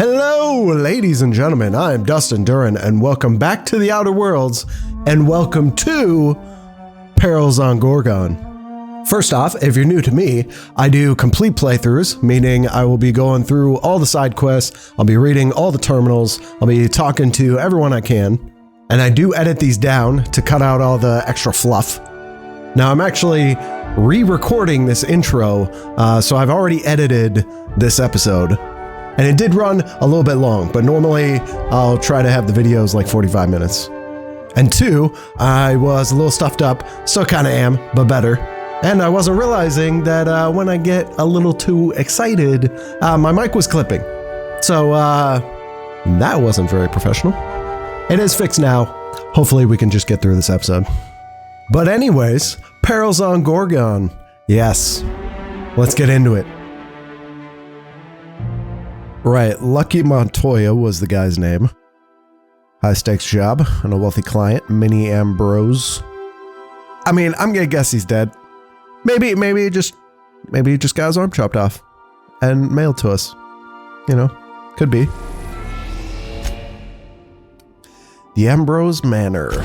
Hello, ladies and gentlemen. I am Dustin Duran, and welcome back to the Outer Worlds, and welcome to Perils on Gorgon. First off, if you're new to me, I do complete playthroughs, meaning I will be going through all the side quests, I'll be reading all the terminals, I'll be talking to everyone I can, and I do edit these down to cut out all the extra fluff. Now, I'm actually re-recording this intro, so I've already edited this episode. And it did run a little bit long, but normally I'll try to have the videos like 45 minutes. And two, I was a little stuffed up, still kind of am, but better. And I wasn't realizing that when I get a little too excited, my mic was clipping. So that wasn't very professional. It is fixed now. Hopefully we can just get through this episode. But anyways, Perils on Gorgon. Yes, let's get into it. Right, Lucky Montoya was the guy's name. High stakes job and a wealthy client, Minnie Ambrose. I mean, I'm gonna guess he's dead. Maybe he just got his arm chopped off and mailed to us. You know, could be. The Ambrose Manor. We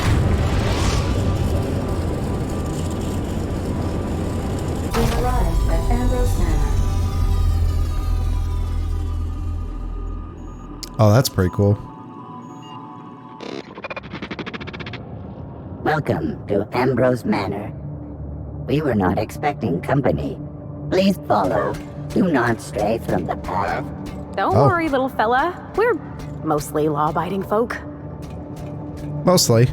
arrived at Ambrose Manor. Oh, that's pretty cool. Welcome to Ambrose Manor. We were not expecting company. Please follow. Do not stray from the path. Don't worry, little fella. We're mostly law-abiding folk. Mostly.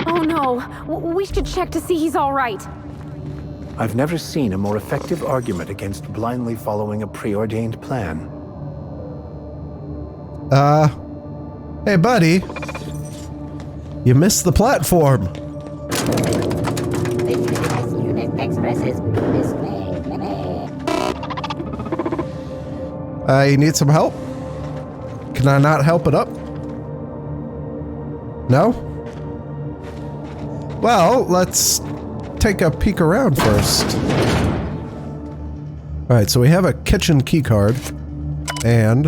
Oh no, we should check to see he's all right. I've never seen a more effective argument against blindly following a preordained plan. Hey buddy. You missed the platform. This unit expresses dismay. You need some help? Can I not help it up? No? Well, let's take a peek around first. Alright, so we have a kitchen keycard and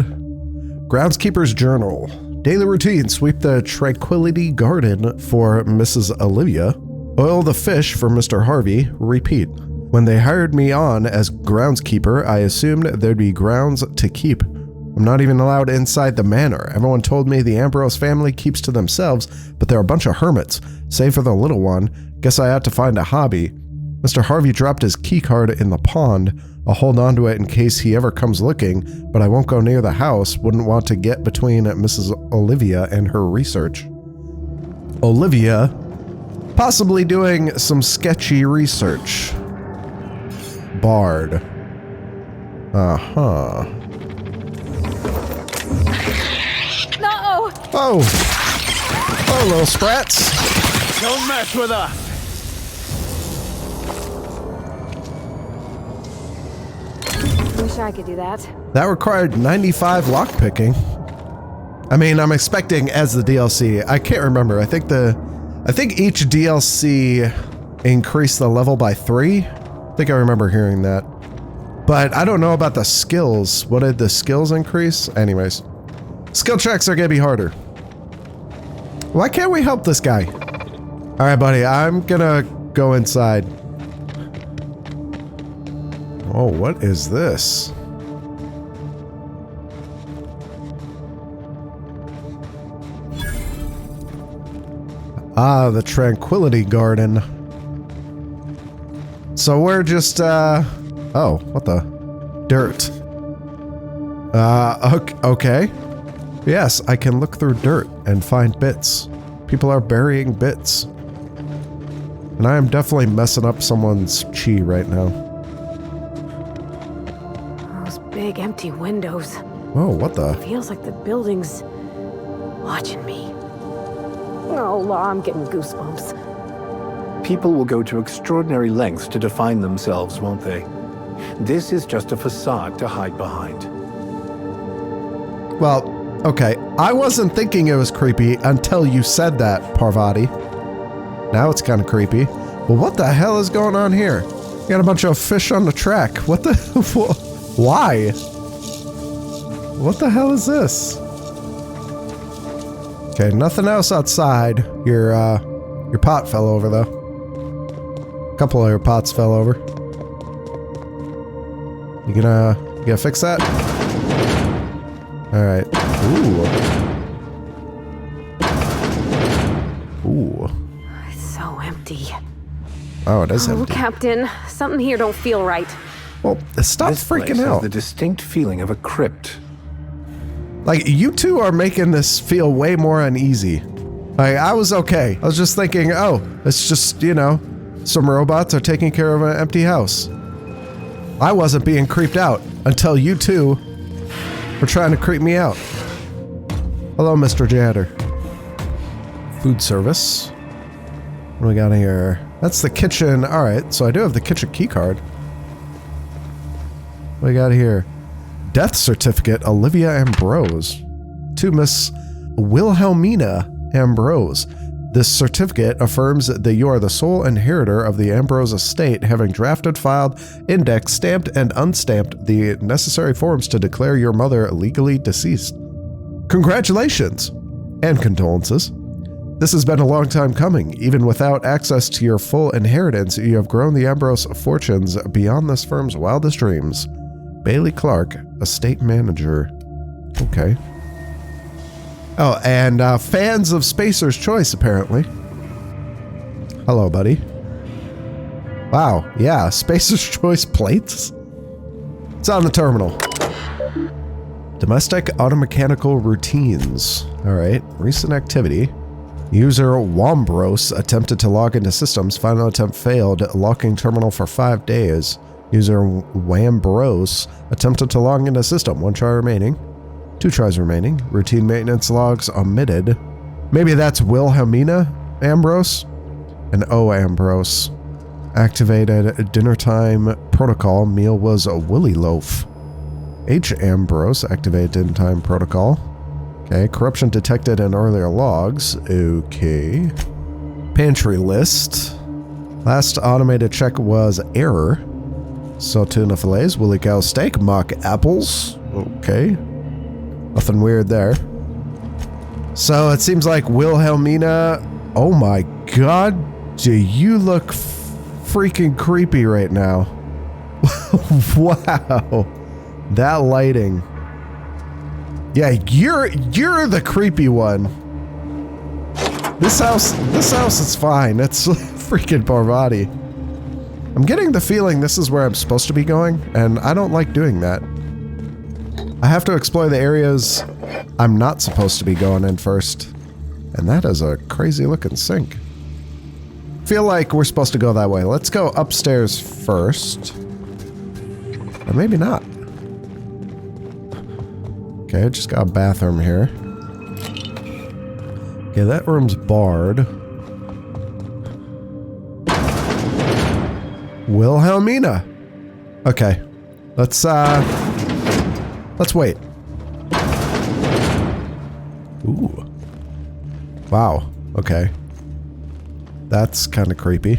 groundskeeper's journal. Daily routine: sweep the Tranquility Garden for Mrs. Olivia. Oil the fish for Mr. Harvey. Repeat. When they hired me on as groundskeeper, I assumed there'd be grounds to keep. I'm not even allowed inside the manor. Everyone told me the Ambrose family keeps to themselves, but they're a bunch of hermits. Save for the little one. Guess I ought to find a hobby. Mr. Harvey dropped his keycard in the pond. I'll hold on to it in case he ever comes looking, but I won't go near the house. Wouldn't want to get between Mrs. Olivia and her research. Olivia, possibly doing some sketchy research. Bard. Uh-huh. No! Oh, little sprats. Don't mess with us! Wish I could do that. That required 95 lockpicking. I mean, I'm expecting as the DLC. I can't remember. I think each DLC increased the level by 3. I think I remember hearing that. But I don't know about the skills. What did the skills increase? Anyways. Skill checks are gonna be harder. Why can't we help this guy? Alright, buddy. I'm gonna go inside. Oh, what is this? Ah, the Tranquility Garden. So we're just, oh, what the? Dirt. Okay. Yes, I can look through dirt and find bits. People are burying bits. And I am definitely messing up someone's chi right now. Those big empty windows. Oh, what the? Feels like the building's watching me. Oh, I'm getting goosebumps. People will go to extraordinary lengths to define themselves, won't they? This is just a facade to hide behind. Well, okay. I wasn't thinking it was creepy until you said that, Parvati. Now it's kind of creepy. But what the hell is going on here? You got a bunch of fish on the track. What the? Why? What the hell is this? Okay, nothing else outside. Your pot fell over though. A couple of your pots fell over. You gonna fix that? All right. Ooh. Ooh. It's so empty. Oh, it is empty. Captain, something here don't feel right. Well, stop This place freaking has out. the distinct feeling of a crypt. Like, you two are making this feel way more uneasy. Like, I was okay. I was just thinking, oh, it's just, you know, some robots are taking care of an empty house. I wasn't being creeped out until you two were trying to creep me out. Hello, Mr. Janitor. Food service. What do we got here? That's the kitchen. All right, so I do have the kitchen key card. What do we got here? Death certificate, Olivia Ambrose. To Miss Wilhelmina Ambrose. This certificate affirms that you are the sole inheritor of the Ambrose estate, having drafted, filed, indexed, stamped, and unstamped the necessary forms to declare your mother legally deceased. Congratulations and condolences. This has been a long time coming. Even without access to your full inheritance, you have grown the Ambrose fortunes beyond this firm's wildest dreams. Bailey Clark, estate manager. Okay. Oh, and fans of Spacer's Choice, apparently. Hello, buddy. Wow, yeah, Spacer's Choice plates? It's on the terminal. Domestic automechanical routines. All right, recent activity. User Wambros attempted to log into systems. Final attempt failed. Locking terminal for 5 days. User Wambros attempted to log into system. 1 try remaining. 2 tries remaining. Routine maintenance logs omitted. Maybe that's Wilhelmina Ambrose? And O Ambrose. Activated dinner time protocol. Meal was a Willy Loaf. H Ambrose. Activated dinner time protocol. Okay. Corruption detected in earlier logs. Okay. Pantry list. Last automated check was error. So tuna fillets, Willy cow steak, mock apples. Okay. Nothing weird there. So it seems like Wilhelmina. Oh my god. Do you look freaking creepy right now? Wow. That lighting. Yeah, you're the creepy one. This house is fine. It's freaking Parvati. I'm getting the feeling this is where I'm supposed to be going, and I don't like doing that. I have to explore the areas I'm not supposed to be going in first. And that is a crazy looking sink. Feel like we're supposed to go that way. Let's go upstairs first. Or maybe not. Okay, I just got a bathroom here. Okay, that room's barred. Wilhelmina. Okay. Let's wait. Ooh. Wow. Okay. That's kind of creepy.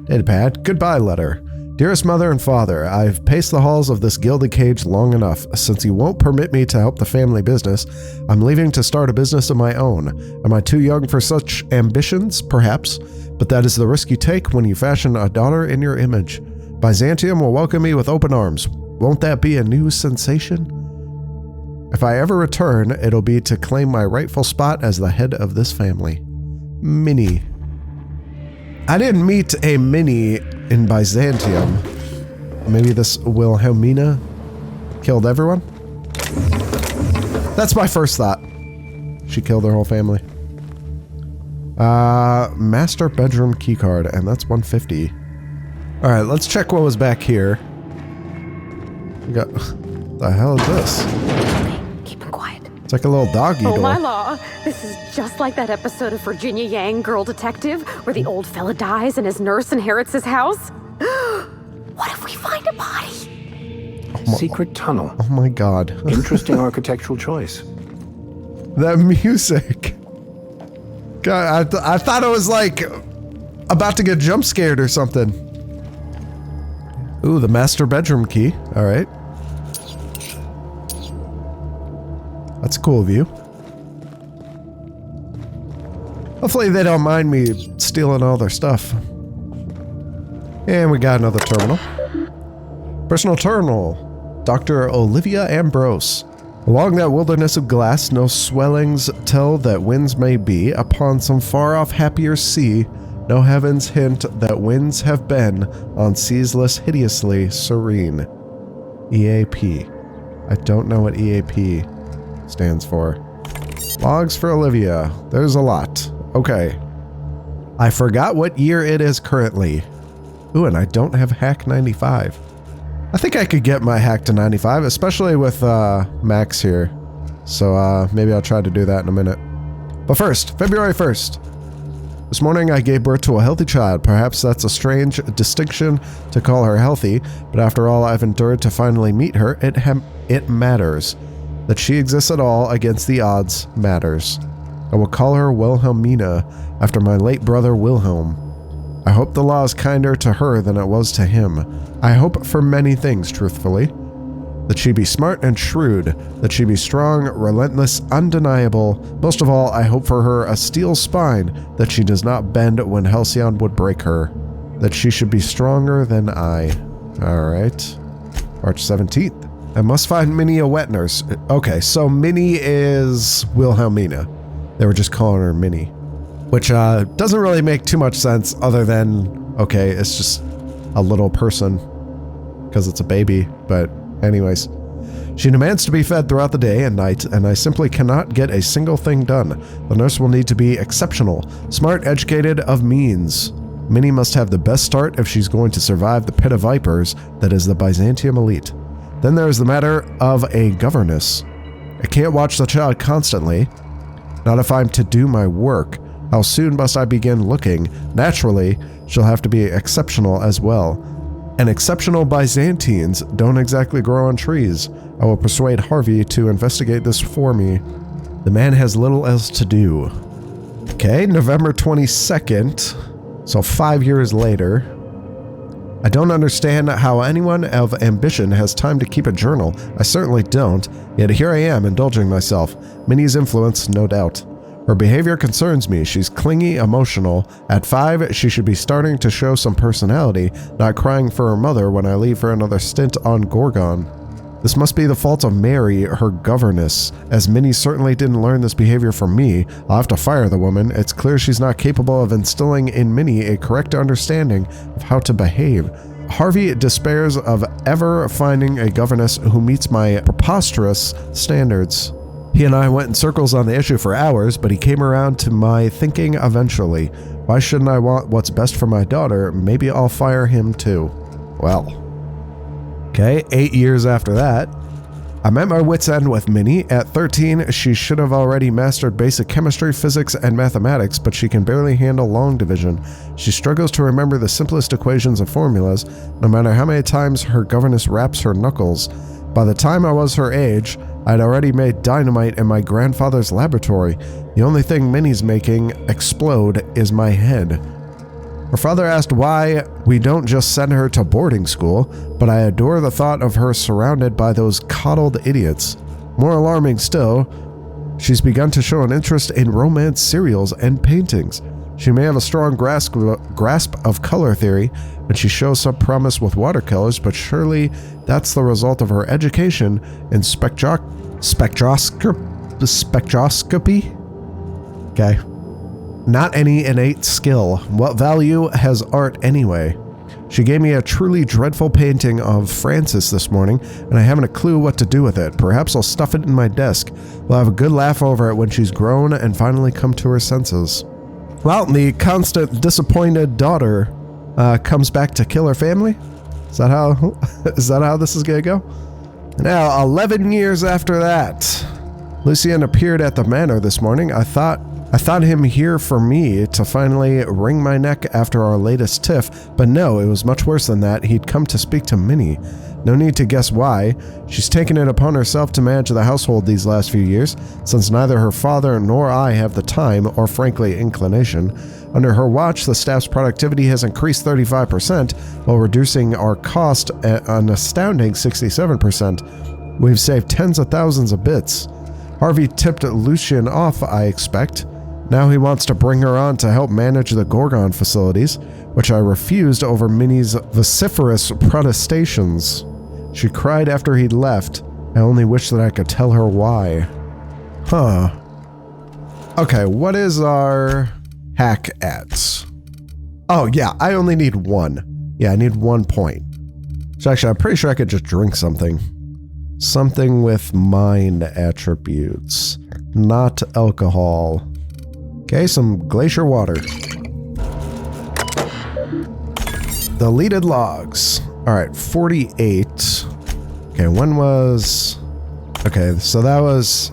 Datapad. Goodbye letter. Dearest mother and father, I've paced the halls of this gilded cage long enough. Since you won't permit me to help the family business, I'm leaving to start a business of my own. Am I too young for such ambitions? Perhaps. But that is the risk you take when you fashion a daughter in your image. Byzantium will welcome me with open arms. Won't that be a new sensation? If I ever return, it'll be to claim my rightful spot as the head of this family. Minnie. I didn't meet a Minnie in Byzantium. Maybe this Wilhelmina killed everyone? That's my first thought. She killed their whole family. Master bedroom keycard, and that's 150. Alright, let's check what was back here. We got... the hell is this? Okay, keep it quiet. It's like a little doggy door. Oh my law, this is just like that episode of Virginia Yang, Girl Detective, where the old fella dies and his nurse inherits his house. What if we find a body? Secret tunnel. Oh my god. Interesting architectural choice. That music. God, I thought it was like about to get jump scared or something. Ooh, the master bedroom key. All right. That's a cool view. Hopefully they don't mind me stealing all their stuff. And we got another terminal. Personal terminal. Dr. Olivia Ambrose. Along that wilderness of glass, no swellings tell that winds may be. Upon some far-off happier sea, no heavens hint that winds have been on seas less hideously serene. EAP. I don't know what EAP stands for. Logs for Olivia. There's a lot. Okay. I forgot what year it is currently. Ooh, and I don't have Hack 95. I think I could get my Hack to 95, especially with Max here. So maybe I'll try to do that in a minute. But first, February 1st. This morning I gave birth to a healthy child. Perhaps that's a strange distinction to call her healthy, but after all I've endured to finally meet her, it matters. That she exists at all against the odds matters. I will call her Wilhelmina, after my late brother Wilhelm. I hope the law is kinder to her than it was to him. I hope for many things, truthfully. That she be smart and shrewd, that she be strong, relentless, undeniable. Most of all, I hope for her a steel spine, that she does not bend when Halcyon would break her. That she should be stronger than I. Alright. March 17th. I must find Minnie a wet nurse. Okay, so Minnie is Wilhelmina. They were just calling her Minnie. Which doesn't really make too much sense other than, okay, it's just a little person. Because it's a baby, but anyways. She demands to be fed throughout the day and night, and I simply cannot get a single thing done. The nurse will need to be exceptional, smart, educated, of means. Minnie must have the best start if she's going to survive the pit of vipers that is the Byzantium elite. Then there is the matter of a governess. I can't watch the child constantly. Not if I'm to do my work. How soon must I begin looking? Naturally, she'll have to be exceptional as well. And exceptional Byzantines don't exactly grow on trees. I will persuade Harvey to investigate this for me. The man has little else to do. Okay, November 22nd. So 5 years later. I don't understand how anyone of ambition has time to keep a journal. I certainly don't. Yet here I am, indulging myself. Minnie's influence, no doubt. Her behavior concerns me. She's clingy, emotional. At 5, she should be starting to show some personality, not crying for her mother when I leave for another stint on Gorgon. This must be the fault of Mary, her governess. As Minnie certainly didn't learn this behavior from me, I'll have to fire the woman. It's clear she's not capable of instilling in Minnie a correct understanding of how to behave. Harvey despairs of ever finding a governess who meets my preposterous standards. He and I went in circles on the issue for hours, but he came around to my thinking eventually. Why shouldn't I want what's best for my daughter? Maybe I'll fire him too. Well. Okay, 8 years after that. I'm at my wit's end with Minnie. At 13, she should have already mastered basic chemistry, physics, and mathematics, but she can barely handle long division. She struggles to remember the simplest equations and formulas, no matter how many times her governess raps her knuckles. By the time I was her age, I'd already made dynamite in my grandfather's laboratory. The only thing Minnie's making explode is my head. Her father asked why we don't just send her to boarding school, but I adore the thought of her surrounded by those coddled idiots. More alarming still, she's begun to show an interest in romance serials and paintings. She may have a strong grasp of color theory, and she shows some promise with watercolors, but surely that's the result of her education in spectroscopy? Okay. Not any innate skill. What value has art anyway? She gave me a truly dreadful painting of Francis this morning, and I haven't a clue what to do with it. Perhaps I'll stuff it in my desk. We'll have a good laugh over it when she's grown and finally come to her senses. Well, the constant disappointed daughter comes back to kill her family? Is that how this is gonna go? Now, 11 years after that, Lucien appeared at the manor this morning. I thought him here for me to finally wring my neck after our latest tiff, but no, it was much worse than that. He'd come to speak to Minnie. No need to guess why. She's taken it upon herself to manage the household these last few years, since neither her father nor I have the time, or frankly inclination. Under her watch, the staff's productivity has increased 35%, while reducing our cost at an astounding 67%. We've saved tens of thousands of bits. Harvey tipped Lucian off, I expect. Now he wants to bring her on to help manage the Gorgon facilities, which I refused over Minnie's vociferous protestations. She cried after he'd left. I only wish that I could tell her why. Huh. Okay, what is our hack at? Oh yeah, I only need 1. Yeah, I need 1 point. So actually, I'm pretty sure I could just drink something. Something with mind attributes, not alcohol. Okay, some glacier water. Deleted logs. All right, 48. Okay, when was... Okay, so that was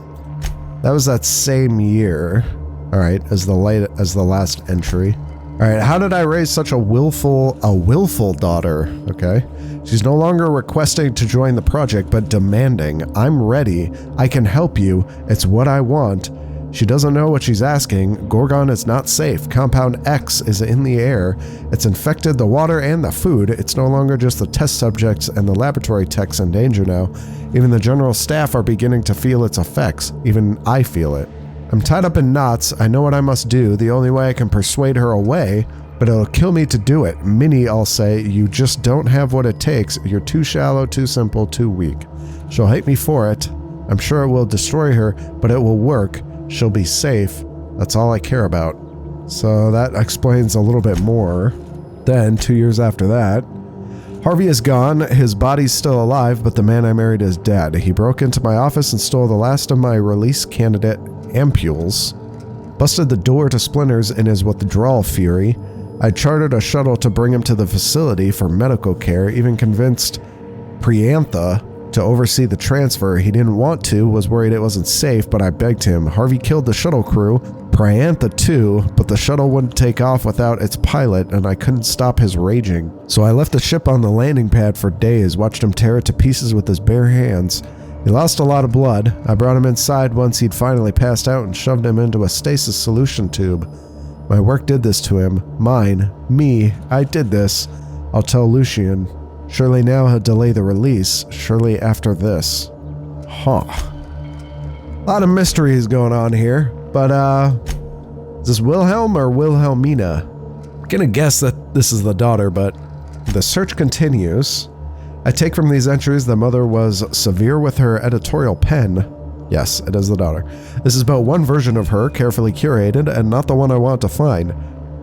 that same year. All right, as the last entry. All right, how did I raise such a willful daughter? Okay, she's no longer requesting to join the project, but demanding. I'm ready. I can help you. It's what I want. She doesn't know what she's asking. Gorgon is not safe. Compound X is in the air. It's infected the water and the food. It's no longer just the test subjects and the laboratory techs in danger now. Even the general staff are beginning to feel its effects. Even I feel it. I'm tied up in knots. I know what I must do. The only way I can persuade her away, but it'll kill me to do it. Minnie, I'll say, you just don't have what it takes. You're too shallow, too simple, too weak. She'll hate me for it. I'm sure it will destroy her, but it will work. She'll be safe. That's all I care about. So that explains a little bit more. Then, 2 years after that, Harvey is gone. His body's still alive, but the man I married is dead. He broke into my office and stole the last of my release candidate ampules, busted the door to splinters in his withdrawal fury. I chartered a shuttle to bring him to the facility for medical care, even convinced Priantha to oversee the transfer. He didn't want to, was worried it wasn't safe, but I begged him. Harvey killed the shuttle crew, Priantha too, but the shuttle wouldn't take off without its pilot, and I couldn't stop his raging. So I left the ship on the landing pad for days, watched him tear it to pieces with his bare hands. He lost a lot of blood. I brought him inside once he'd finally passed out and shoved him into a stasis solution tube. My work did this to him. Me, I did this. I'll tell Lucian. Surely now he'll delay the release. Surely after this. Huh. A lot of mysteries going on here. But, is this Wilhelm or Wilhelmina? I'm gonna guess that this is the daughter, but the search continues. I take from these entries the mother was severe with her editorial pen. Yes, it is the daughter. This is but one version of her, carefully curated, and not the one I want to find.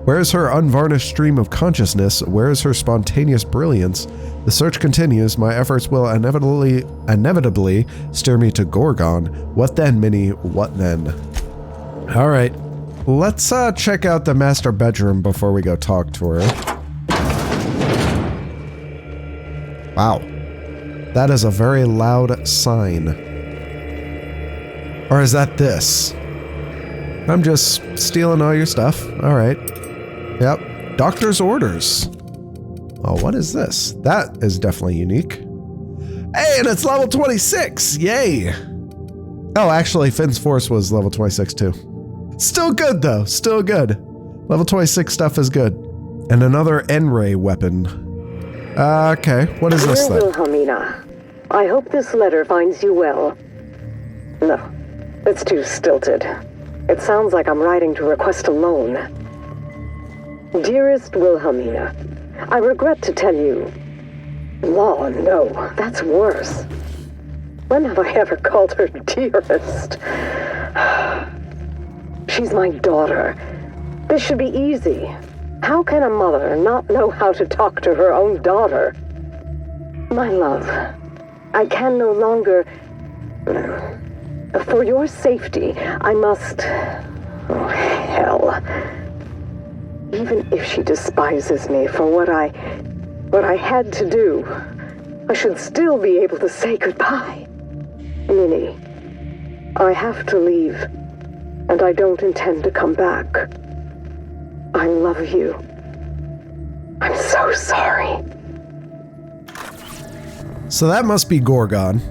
Where is her unvarnished stream of consciousness? Where is her spontaneous brilliance? The search continues. My efforts will inevitably steer me to Gorgon. What then, Minnie? What then? All right. Let's check out the master bedroom before we go talk to her. Wow. That is a very loud sign. Or is that this? I'm just stealing all your stuff. All right. Yep. Doctor's orders. Oh, what is this? That is definitely unique. Hey, and it's level 26. Yay. Oh, actually, Finn's Force was level 26 too. Still good, though. Still good. Level 26 stuff is good. And another N-ray weapon. Okay. What is this then? Dear Wilhelmina, I hope this letter finds you well. No, it's too stilted. It sounds like I'm writing to request a loan. Dearest Wilhelmina, I regret to tell you... Law, no, that's worse. When have I ever called her dearest? She's my daughter. This should be easy. How can a mother not know how to talk to her own daughter? My love, I can no longer... For your safety, I must... Oh, hell. Even if she despises me for what I had to do, I should still be able to say goodbye. Minnie, I have to leave, and I don't intend to come back. I love you. I'm so sorry. So that must be Gorgon.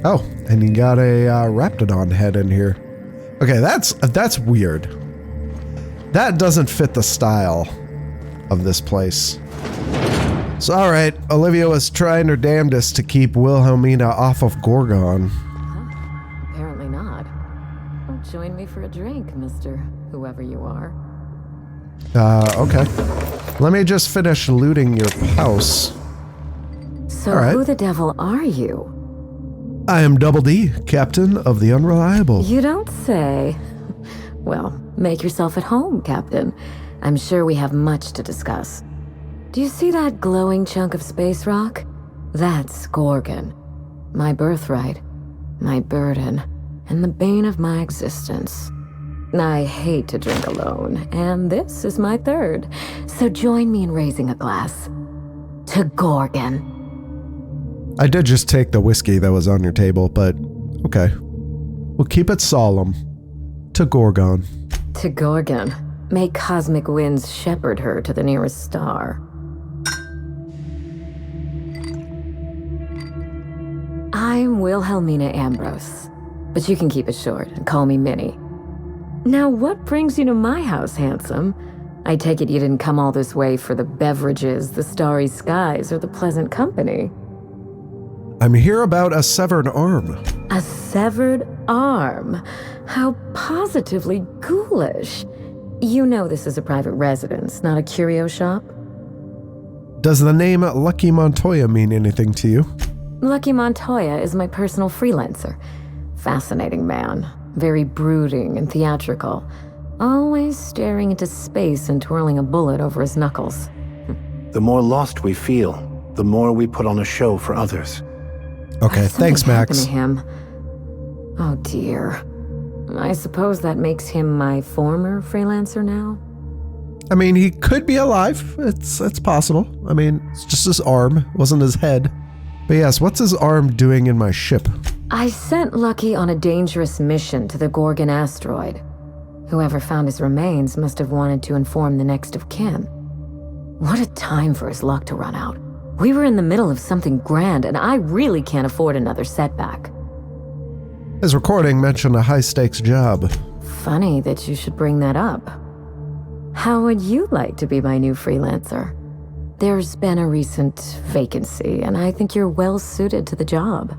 Oh, and you got a Raptidon head in here. Okay, that's weird. That doesn't fit the style of this place. So, all right, Olivia was trying her damnedest to keep Wilhelmina off of Gorgon. Apparently not. Well, join me for a drink, Mr. Whoever you are. Okay. Let me just finish looting your house. So All right. who the devil are you? I am Double D, Captain of the Unreliable. You don't say. Well, make yourself at home, Captain. I'm sure we have much to discuss. Do you see that glowing chunk of space rock? That's Gorgon. My birthright, my burden, and the bane of my existence. I hate to drink alone, and this is my third. So join me in raising a glass to Gorgon. I did just take the whiskey that was on your table, but okay. We'll keep it solemn. To Gorgon. To Gorgon. May cosmic winds shepherd her to the nearest star. I'm Wilhelmina Ambrose, but you can keep it short and call me Minnie. Now, what brings you to my house, handsome? I take it you didn't come all this way for the beverages, the starry skies, or the pleasant company. I'm here about a severed arm. A severed arm? How positively ghoulish. You know this is a private residence, not a curio shop? Does the name Lucky Montoya mean anything to you? Lucky Montoya is my personal freelancer. Fascinating man. Very brooding and theatrical. Always staring into space and twirling a bullet over his knuckles. The more lost we feel, the more we put on a show for others. Okay, thanks, Max. To him. Oh dear. I suppose that makes him my former freelancer now? I mean, he could be alive. It's possible. I mean, it's just his arm. It wasn't his head. But yes, what's his arm doing in my ship? I sent Lucky on a dangerous mission to the Gorgon asteroid. Whoever found his remains must have wanted to inform the next of kin. What a time for his luck to run out. We were in the middle of something grand, and I really can't afford another setback. His recording mentioned a high-stakes job. Funny that you should bring that up. How would you like to be my new freelancer? There's been a recent vacancy, and I think you're well suited to the job.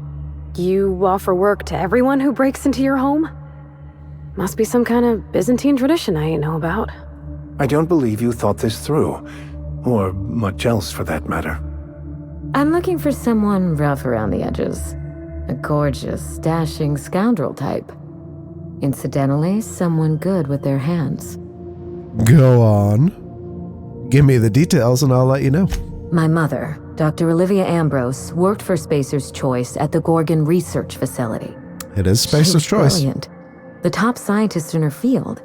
You offer work to everyone who breaks into your home? Must be some kind of Byzantine tradition I ain't know about. I don't believe you thought this through, or much else for that matter. I'm looking for someone rough around the edges. A gorgeous, dashing scoundrel type. Incidentally, someone good with their hands. Go on. Give me the details and I'll let you know. My mother, Dr. Olivia Ambrose, worked for Spacer's Choice at the Gorgon Research Facility. It is Spacer's Choice. Brilliant. The top scientist in her field,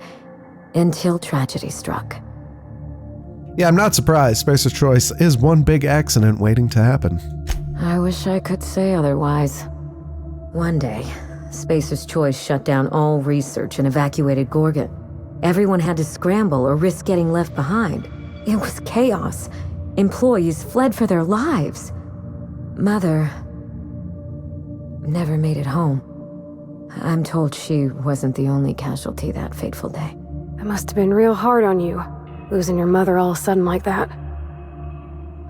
until tragedy struck. Yeah, I'm not surprised. Spacer's Choice is one big accident waiting to happen. I wish I could say otherwise. One day, Spacer's Choice shut down all research and evacuated Gorgon. Everyone had to scramble or risk getting left behind. It was chaos. Employees fled for their lives. Mother never made it home. I'm told she wasn't the only casualty that fateful day. It must have been real hard on you, losing your mother all of a sudden like that.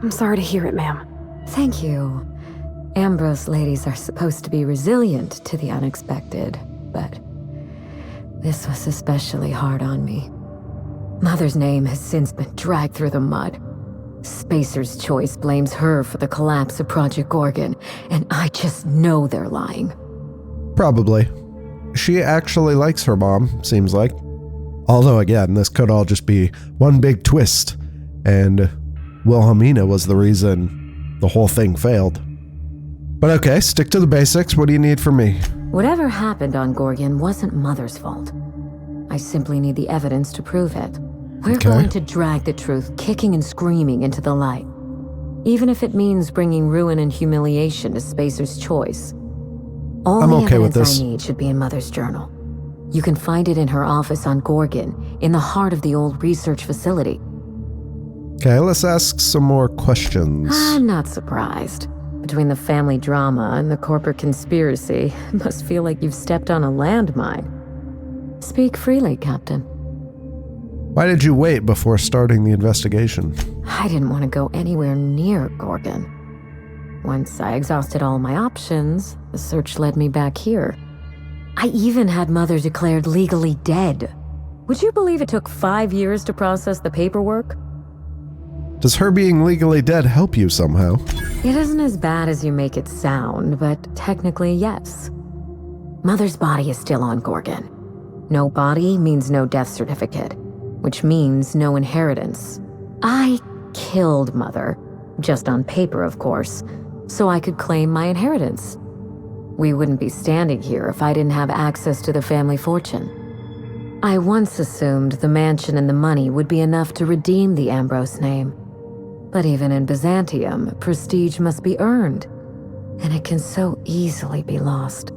I'm sorry to hear it, ma'am. Thank you. Ambrose ladies are supposed to be resilient to the unexpected, but this was especially hard on me. Mother's name has since been dragged through the mud. Spacer's Choice blames her for the collapse of Project Gorgon, and I just know they're lying. Probably. She actually likes her mom, seems like. Although, again, this could all just be one big twist, and Wilhelmina was the reason the whole thing failed. But okay, stick to the basics. What do you need from me? Whatever happened on Gorgon wasn't Mother's fault. I simply need the evidence to prove it. We're going to drag the truth kicking and screaming into the light. Even if it means bringing ruin and humiliation to Spacer's Choice. All I'm the okay with evidence this. I need should be in Mother's journal. You can find it in her office on Gorgon, in the heart of the old research facility. Okay, let's ask some more questions. I'm not surprised. Between the family drama and the corporate conspiracy, it must feel like you've stepped on a landmine. Speak freely, Captain. Why did you wait before starting the investigation? I didn't want to go anywhere near Gorgon. Once I exhausted all my options, the search led me back here. I even had Mother declared legally dead. Would you believe it took 5 years to process the paperwork? Does her being legally dead help you somehow? It isn't as bad as you make it sound, but technically, yes. Mother's body is still on Gorgon. No body means no death certificate, which means no inheritance. I killed Mother, just on paper, of course, so I could claim my inheritance. We wouldn't be standing here if I didn't have access to the family fortune. I once assumed the mansion and the money would be enough to redeem the Ambrose name. But even in Byzantium, prestige must be earned, and it can so easily be lost.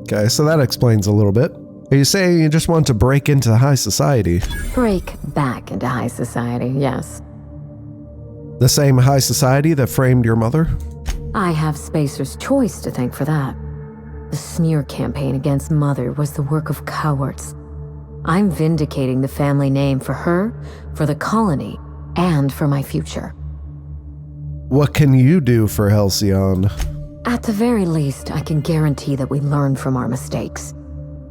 Okay, so that explains a little bit. Are you saying you just want to break into high society? Break back into high society, yes. The same high society that framed your mother? I have Spacer's Choice to thank for that. The smear campaign against Mother was the work of cowards. I'm vindicating the family name for her, for the colony, and for my future. What can you do for Halcyon? At the very least, I can guarantee that we learn from our mistakes.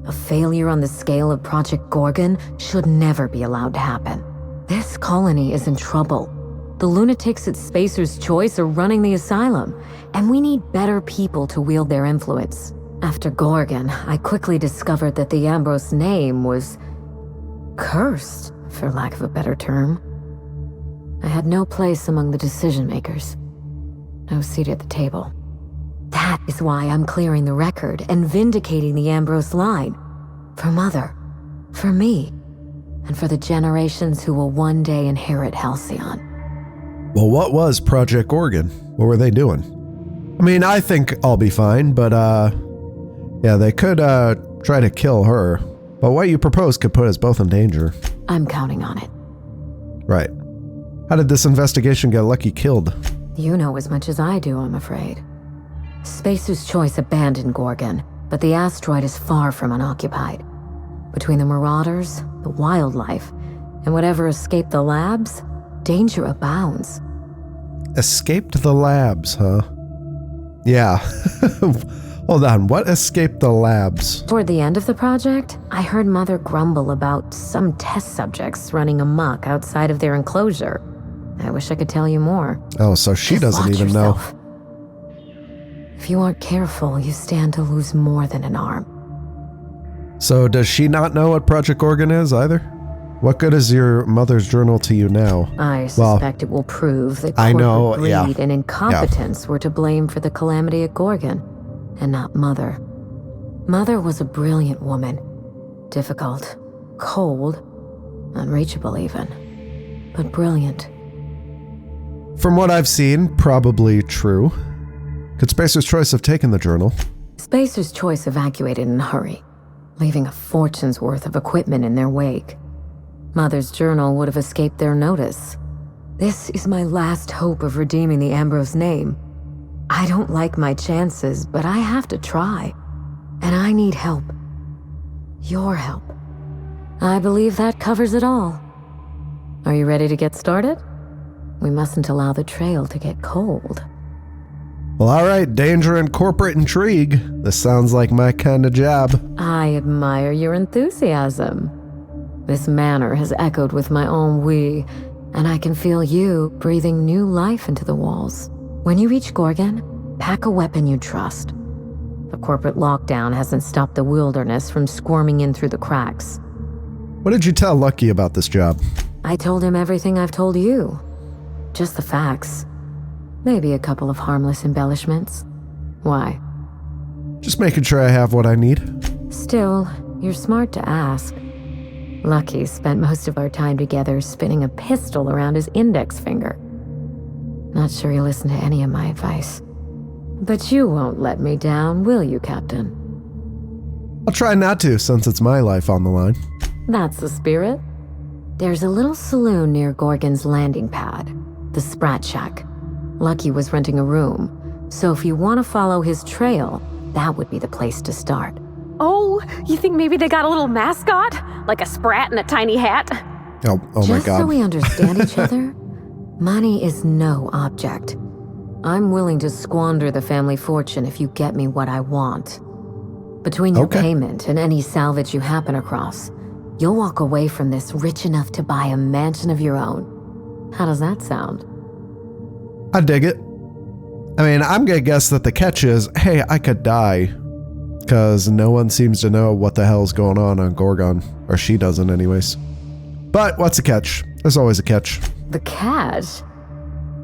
A failure on the scale of Project Gorgon should never be allowed to happen. This colony is in trouble. The lunatics at Spacer's Choice are running the asylum, and we need better people to wield their influence. After Gorgon, I quickly discovered that the Ambrose name was cursed, for lack of a better term. I had no place among the decision makers. No seat at the table. That is why I'm clearing the record and vindicating the Ambrose line. For Mother, for me, and for the generations who will one day inherit Halcyon. Well, what was Project Gorgon? What were they doing? I mean, I think I'll be fine, but yeah, they could try to kill her. But what you propose could put us both in danger. I'm counting on it. Right. How did this investigation get Lucky killed? You know as much as I do, I'm afraid. Spacer's Choice abandoned Gorgon, but the asteroid is far from unoccupied. Between the marauders, the wildlife, and whatever escaped the labs, danger abounds. Escaped the labs, huh? Yeah. Hold on, what escaped the labs? Toward the end of the project, I heard Mother grumble about some test subjects running amok outside of their enclosure. I wish I could tell you more. Oh, so she Just doesn't watch even yourself. know. If you aren't careful, you stand to lose more than an arm. So does she not know what Project Gorgon is either? What good is your mother's journal to you now? I suspect it will prove that I know, corporate yeah. greed and incompetence were to blame for the calamity at Gorgon, and not Mother. Mother was a brilliant woman. Difficult, cold, unreachable even, but brilliant. From what I've seen, probably true. Could Spacer's Choice have taken the journal? Spacer's Choice evacuated in a hurry, leaving a fortune's worth of equipment in their wake. Mother's journal would have escaped their notice. This is my last hope of redeeming the Ambrose name. I don't like my chances, but I have to try. And I need help. Your help. I believe that covers it all. Are you ready to get started? We mustn't allow the trail to get cold. Well, all right, danger and corporate intrigue. This sounds like my kind of job. I admire your enthusiasm. This manor has echoed with my ennui, and I can feel you breathing new life into the walls. When you reach Gorgon, pack a weapon you trust. The corporate lockdown hasn't stopped the wilderness from squirming in through the cracks. What did you tell Lucky about this job? I told him everything I've told you. Just the facts. Maybe a couple of harmless embellishments. Why? Just making sure I have what I need. Still, you're smart to ask. Lucky spent most of our time together spinning a pistol around his index finger. Not sure he listened to any of my advice. But you won't let me down, will you, Captain? I'll try not to, since it's my life on the line. That's the spirit. There's a little saloon near Gorgon's landing pad, the Sprat Shack. Lucky was renting a room, So if you want to follow his trail, that would be the place to start. Oh, you think maybe they got a little mascot? Like a sprat in a tiny hat? Oh my Just God. so we understand each other, money is no object. I'm willing to squander the family fortune if you get me what I want. Between your Okay. payment and any salvage you happen across, you'll walk away from this rich enough to buy a mansion of your own. How does that sound? I dig it. I mean, I'm gonna guess that the catch is, hey, I could die. Because no one seems to know what the hell's going on Gorgon. Or she doesn't anyways. But what's a catch? There's always a catch. The catch?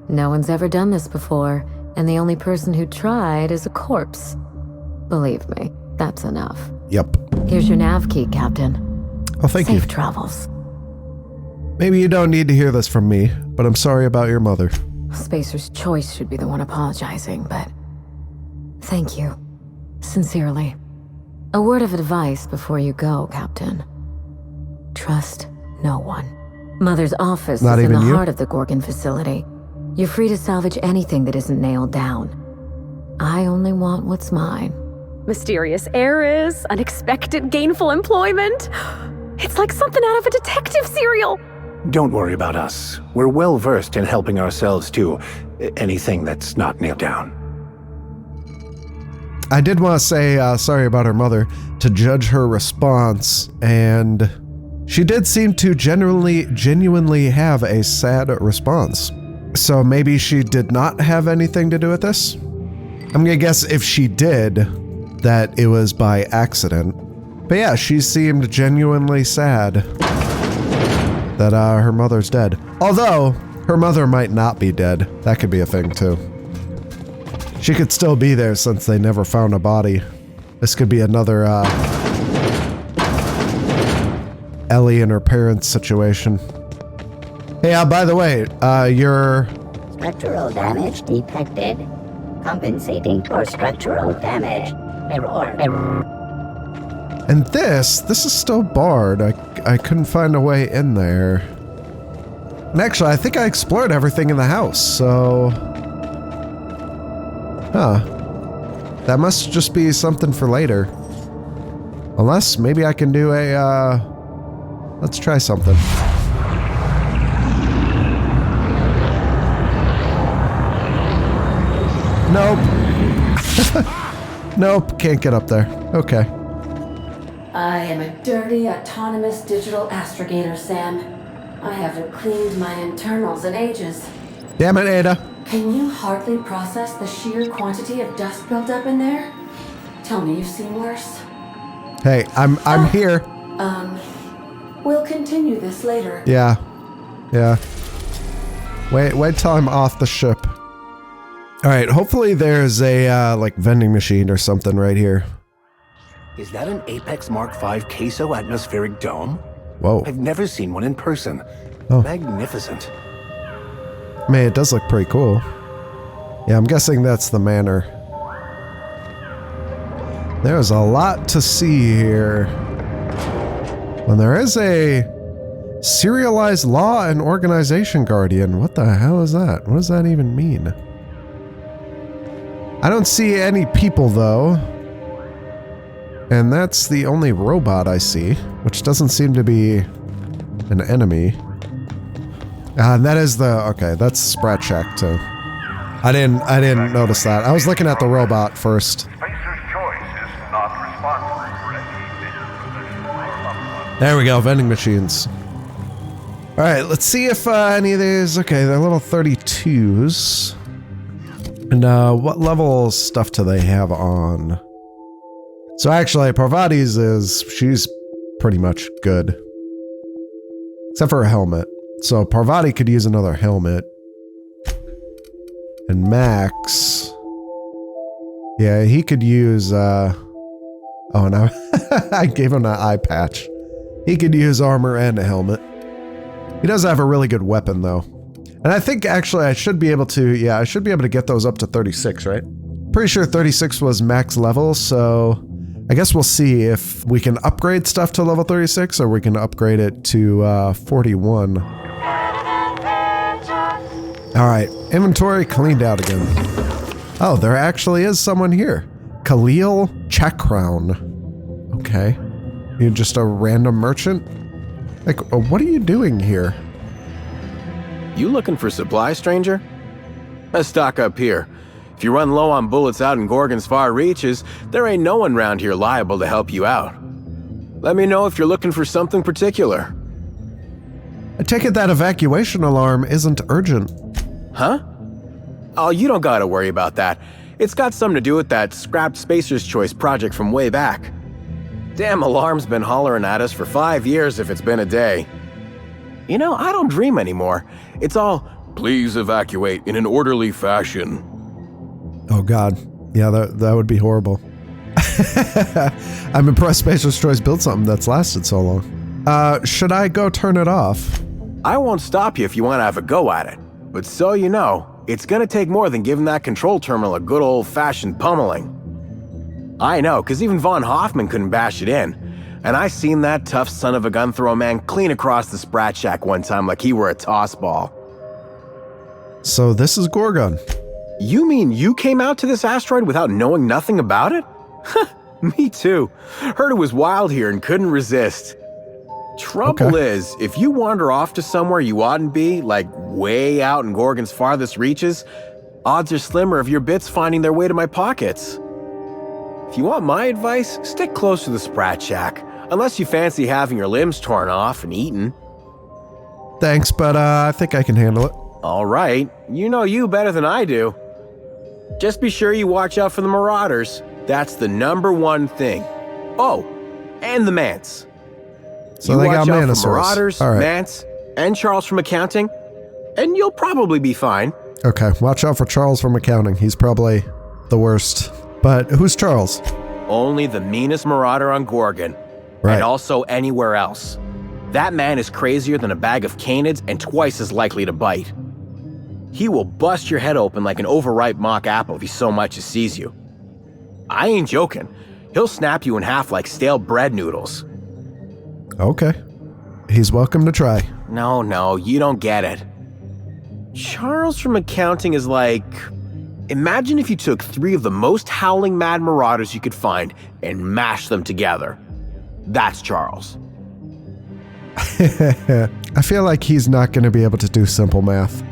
No one's ever done this before, and the only person who tried is a corpse. Believe me, that's enough. Yep. Here's your nav key, Captain. Oh, thank you. Safe travels. Maybe you don't need to hear this from me, but I'm sorry about your mother. Spacer's Choice should be the one apologizing, but thank you. Sincerely. A word of advice before you go, Captain. Trust no one. Mother's office Not is in even the you? heart of the Gorgon facility. You're free to salvage anything that isn't nailed down. I only want what's mine. Mysterious heiress, unexpected gainful employment. It's like something out of a detective serial. Don't worry about us. We're well versed in helping ourselves to anything that's not nailed down. I did want to say sorry about her mother to judge her response, and she did seem to genuinely have a sad response. So maybe she did not have anything to do with this? I'm gonna guess if she did, that it was by accident. But yeah, she seemed genuinely sad that her mother's dead. Although, her mother might not be dead. That could be a thing too. She could still be there since they never found a body. This could be another Ellie and her parents situation. Hey, by the way, you're... Structural damage detected. Compensating for structural damage. Error. And this is still barred. I couldn't find a way in there. And actually, I think I explored everything in the house, so... Huh. That must just be something for later. Unless, maybe I can do a, let's try something. Nope. Nope, can't get up there. Okay. I am a dirty, autonomous digital astrogator, Sam. I haven't cleaned my internals in ages. Damn it, Ada. Can you hardly process the sheer quantity of dust built up in there? Tell me you've seen worse. Hey, I'm here. We'll continue this later. Yeah. Wait till I'm off the ship. Alright, hopefully there's a, like, vending machine or something right here. Is that an Apex Mark V queso atmospheric dome? Whoa. I've never seen one in person. Oh. Magnificent. Man, it does look pretty cool. Yeah, I'm guessing that's the manor. There's a lot to see here. And there is a serialized law and organization guardian. What the hell is that? What does that even mean? I don't see any people, though. And that's the only robot I see, which doesn't seem to be an enemy. That is the... Okay, that's Sprat Shack, too. I didn't notice that. I was looking at the robot first. Spacer's Choice is not responsible for any disposition or upload. There we go, vending machines. Alright, let's see if any of these... Okay, they're little 32s. And what level stuff do they have on? So actually, Parvati's she's pretty much good. Except for a helmet. So Parvati could use another helmet. And Max... Yeah, he could use, Oh, no. I gave him an eye patch. He could use armor and a helmet. He does have a really good weapon, though. And I think, actually, I should be able to... Yeah, I should be able to get those up to 36, right? Pretty sure 36 was max level, so... I guess we'll see if we can upgrade stuff to level 36, or we can upgrade it to 41. Alright, inventory cleaned out again. Oh, there actually is someone here. Khalil Chakrown. Okay. You're just a random merchant? Like, what are you doing here? You looking for supply, stranger? Let's stock up here. If you run low on bullets out in Gorgon's far reaches, there ain't no one around here liable to help you out. Let me know if you're looking for something particular. I take it that evacuation alarm isn't urgent. Huh? Oh, you don't gotta worry about that. It's got something to do with that scrapped Spacer's Choice project from way back. Damn alarm's been hollering at us for 5 years if it's been a day. You know, I don't dream anymore. It's all, please evacuate in an orderly fashion. Oh God. Yeah, that would be horrible. I'm impressed Spacer's Choice built something that's lasted so long. Should I go turn it off? I won't stop you if you want to have a go at it. But so you know, it's gonna take more than giving that control terminal a good old-fashioned pummeling. I know, because even Von Hoffman couldn't bash it in. And I seen that tough son of a gun throw a man clean across the Sprat Shack one time like he were a toss ball. So this is Gorgon. You mean you came out to this asteroid without knowing nothing about it? Me too. Heard it was wild here and couldn't resist. Trouble is, if you wander off to somewhere you oughtn't be, like way out in Gorgon's farthest reaches, odds are slimmer of your bits finding their way to my pockets. If you want my advice, stick close to the Sprat Shack, unless you fancy having your limbs torn off and eaten. Thanks, but I think I can handle it. All right, you know you better than I do. Just be sure you watch out for the Marauders. That's the #1 thing. Oh, and the Mance. So you they watch got out Manosaurus. for Marauders, All right. Mance, and Charles from accounting, and you'll probably be fine. Okay, watch out for Charles from accounting. He's probably the worst. But who's Charles? Only the meanest Marauder on Gorgon. Right. And also anywhere else. That man is crazier than a bag of canids and twice as likely to bite. He will bust your head open like an overripe mock apple if he so much as sees you. I ain't joking. He'll snap you in half like stale bread noodles. Okay. He's welcome to try. No, you don't get it. Charles from accounting is like... Imagine if you took 3 of the most howling mad Marauders you could find and mashed them together. That's Charles. I feel like he's not going to be able to do simple math.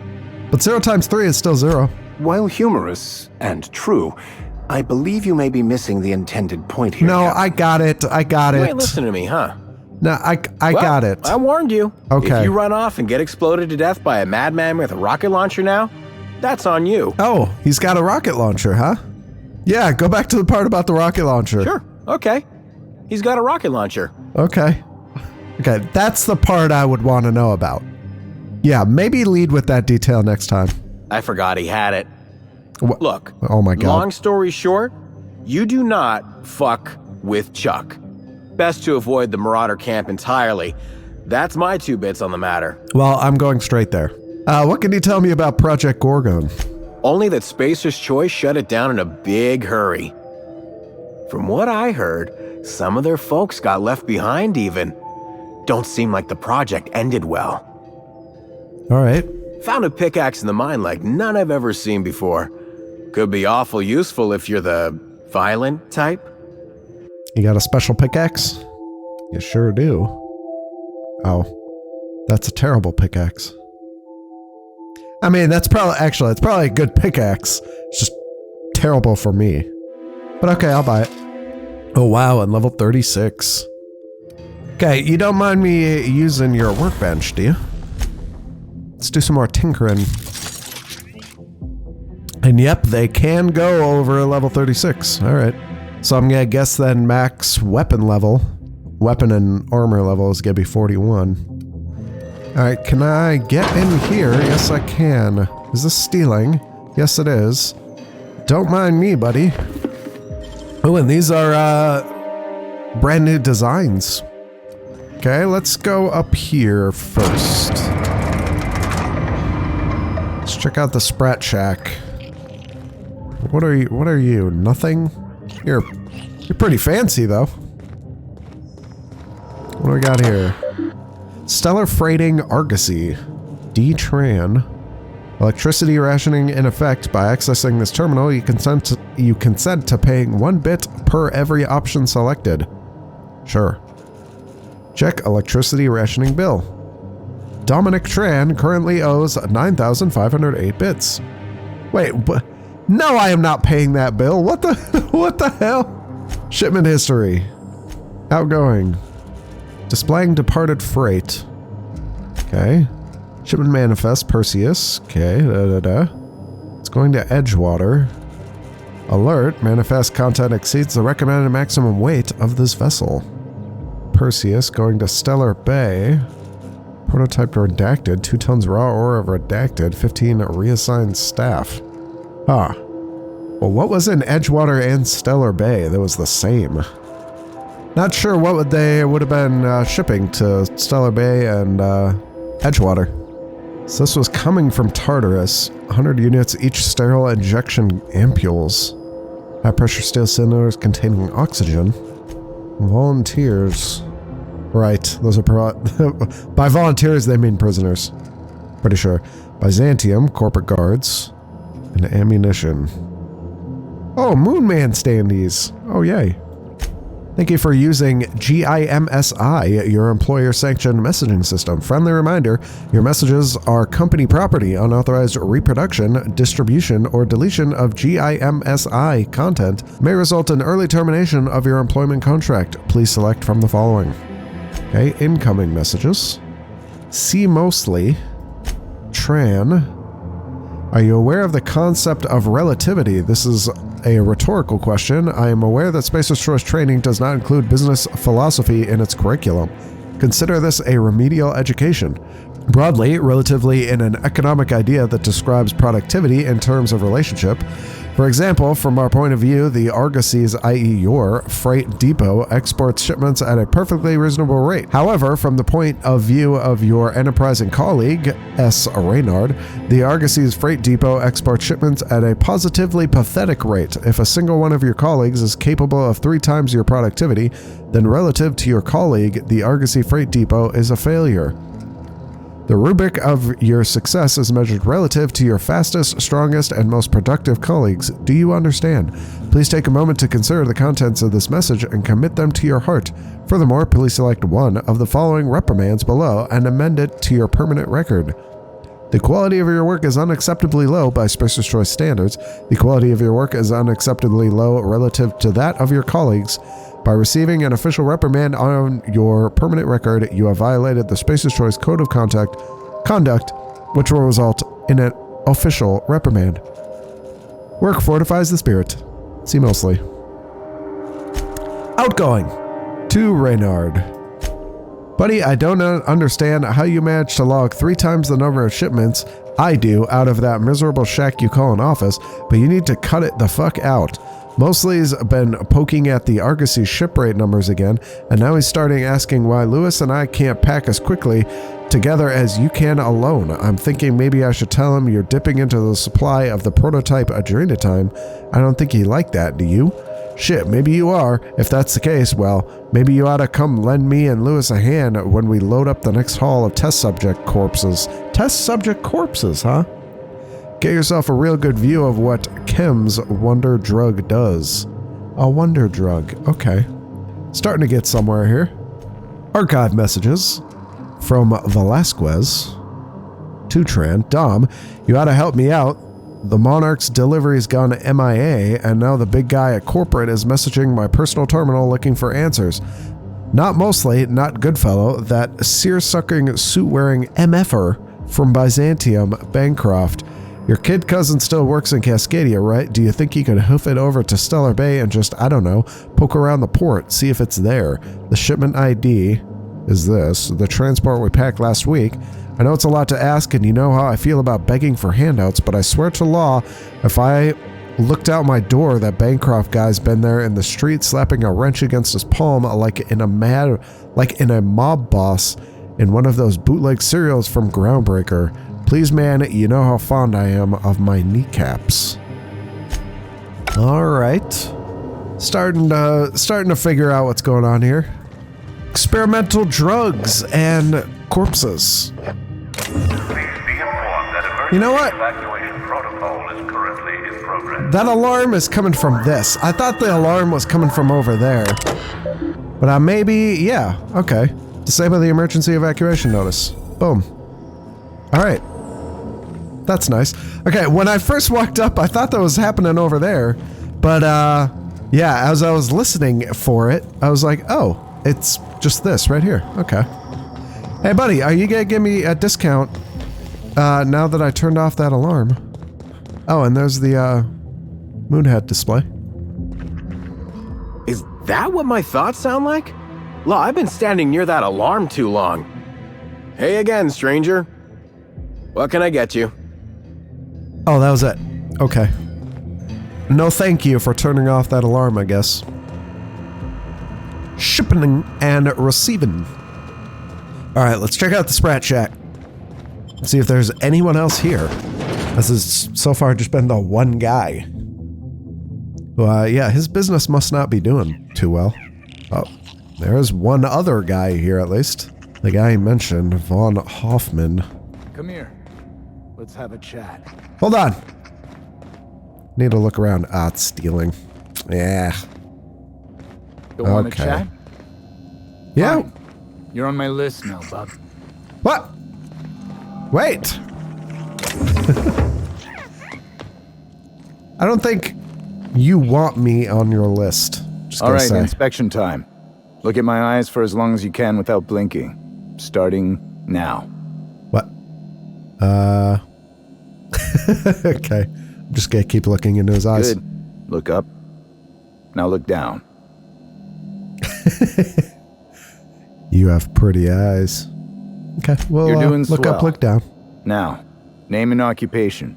But 0 times 3 is still 0. While humorous and true, I believe you may be missing the intended point here. No, Captain. I got it. You ain't listening to me, huh? No, I got it. I warned you. Okay. If you run off and get exploded to death by a madman with a rocket launcher now, that's on you. Oh, he's got a rocket launcher, huh? Yeah, go back to the part about the rocket launcher. Sure, okay. He's got a rocket launcher. Okay, that's the part I would want to know about. Yeah, maybe lead with that detail next time. I forgot he had it. Look, oh my God. Long story short, you do not fuck with Chuck. Best to avoid the Marauder camp entirely. That's my 2 bits on the matter. Well, I'm going straight there. What can you tell me about Project Gorgon? Only that Spacer's Choice shut it down in a big hurry. From what I heard, some of their folks got left behind even. Don't seem like the project ended well. All right. Found a pickaxe in the mine like none I've ever seen before. Could be awful useful if you're the violent type. You got a special pickaxe? You sure do. Oh, that's a terrible pickaxe. I mean, it's probably a good pickaxe. It's just terrible for me. But okay, I'll buy it. Oh wow, and level 36. Okay, you don't mind me using your workbench, do you? Let's do some more tinkering. And yep, they can go over level 36. All right. So I'm gonna guess then max weapon and armor level is gonna be 41. All right, can I get in here? Yes, I can. Is this stealing? Yes, it is. Don't mind me, buddy. Oh, and these are brand new designs. Okay, let's go up here first. Let's check out the Sprat Shack. What are you? Nothing? You're pretty fancy though. What do we got here? Stellar Freighting Argosy. D-Tran. Electricity rationing in effect. By accessing this terminal, you consent to paying 1 bit per every option selected. Sure. Check electricity rationing bill. Dominic Tran currently owes 9,508 bits. Wait, no, I am not paying that bill. What the hell? Shipment history. Outgoing. Displaying departed freight. Okay. Shipment manifest, Perseus. Okay, It's going to Edgewater. Alert, manifest content exceeds the recommended maximum weight of this vessel. Perseus going to Stellar Bay. Prototype redacted, 2 tons raw ore redacted, 15 reassigned staff. Huh. Well, what was in Edgewater and Stellar Bay that was the same? Not sure what they would have been shipping to Stellar Bay and Edgewater. So this was coming from Tartarus. 100 units, each sterile injection ampules. High pressure steel cylinders containing oxygen. Volunteers. Right, those are by volunteers they mean prisoners. Pretty sure. Byzantium, corporate guards, and ammunition. Oh, Moonman standees. Oh, yay. Thank you for using GIMSI, your employer-sanctioned messaging system. Friendly reminder, your messages are company property. Unauthorized reproduction, distribution, or deletion of GIMSI content may result in early termination of your employment contract. Please select from the following. Okay, incoming messages. See mostly. Tran. Are you aware of the concept of relativity? This is a rhetorical question. I am aware that Spacer's Choice training does not include business philosophy in its curriculum. Consider this a remedial education. Broadly, relatively in an economic idea that describes productivity in terms of relationship. For example, from our point of view, the Argosys, i.e. your freight depot, exports shipments at a perfectly reasonable rate. However, from the point of view of your enterprising colleague, S. Reynard, the Argosys freight depot exports shipments at a positively pathetic rate. If a single one of your colleagues is capable of 3 times your productivity, then relative to your colleague, the Argosy freight depot is a failure. The rubric of your success is measured relative to your fastest, strongest, and most productive colleagues. Do you understand? Please take a moment to consider the contents of this message and commit them to your heart. Furthermore, please select one of the following reprimands below and amend it to your permanent record. The quality of your work is unacceptably low by Spacer's Choice standards. The quality of your work is unacceptably low relative to that of your colleagues. By receiving an official reprimand on your permanent record, you have violated the Spacer's Choice Code of Conduct, which will result in an official reprimand. Work fortifies the spirit. See mostly. Outgoing. To Reynard. Buddy, I don't understand how you managed to log 3 times the number of shipments I do out of that miserable shack you call an office, but you need to cut it the fuck out. Mosley's been poking at the Argosy ship rate numbers again, and now he's starting asking why Lewis and I can't pack as quickly together as you can alone. I'm thinking maybe I should tell him you're dipping into the supply of the prototype Adrenatime. I don't think he liked that, do you? Shit, maybe you are. If that's the case, well, maybe you ought to come lend me and Lewis a hand when we load up the next haul of test subject corpses. Test subject corpses, huh? Get yourself a real good view of what Kim's wonder drug does. A wonder drug, okay. Starting to get somewhere here. Archive messages from Velasquez to Tran. Dom, you ought to help me out. The Monarch's delivery's gone MIA, and now the big guy at corporate is messaging my personal terminal looking for answers. Not mostly, not Goodfellow, that seer-sucking, suit-wearing MFer from Byzantium, Bancroft. Your kid cousin still works in Cascadia, right? Do you think he could hoof it over to Stellar Bay and just, I don't know, poke around the port, see if it's there? The shipment ID is this, the transport we packed last week. I know it's a lot to ask, and you know how I feel about begging for handouts, but I swear to law, if I looked out my door, that Bancroft guy's been there in the street slapping a wrench against his palm like in a mob boss in one of those bootleg serials from Groundbreaker. Please, man, you know how fond I am of my kneecaps. All right. Starting to figure out what's going on here. Experimental drugs and corpses. Please be informed that You know what? Evacuation protocol is currently in progress. That alarm is coming from this. I thought the alarm was coming from over there. But maybe, yeah, okay. Disable the emergency evacuation notice. Boom. Alright. That's nice. Okay, when I first walked up, I thought that was happening over there. But, yeah, as I was listening for it, I was like, oh, it's just this right here. Okay. Hey, buddy, are you gonna give me a discount now that I turned off that alarm? Oh, and there's the, Moonhead display. Is that what my thoughts sound like? Look, I've been standing near that alarm too long. Hey again, stranger. What can I get you? Oh, that was it. Okay. No thank you for turning off that alarm, I guess. Shipping and receiving. Alright, let's check out the Sprat Shack. See if there's anyone else here. This has so far just been the one guy. Well, yeah, his business must not be doing too well. Oh, there's one other guy here at least. The guy he mentioned, Von Hoffman. Come here. Let's have a chat. Hold on. Need to look around. Ah, it's stealing. Yeah. Don't want to chat? Yeah. Fine. You're on my list now, bub. What? Wait. I don't think you want me on your list. Just all right, say. Inspection time. Look at my eyes for as long as you can without blinking. Starting now. What? Okay. I'm just gonna keep looking into his eyes. Good. Look up. Now look down. You have pretty eyes. Okay, well, You're doing look swell. up, look down. Now, name and occupation.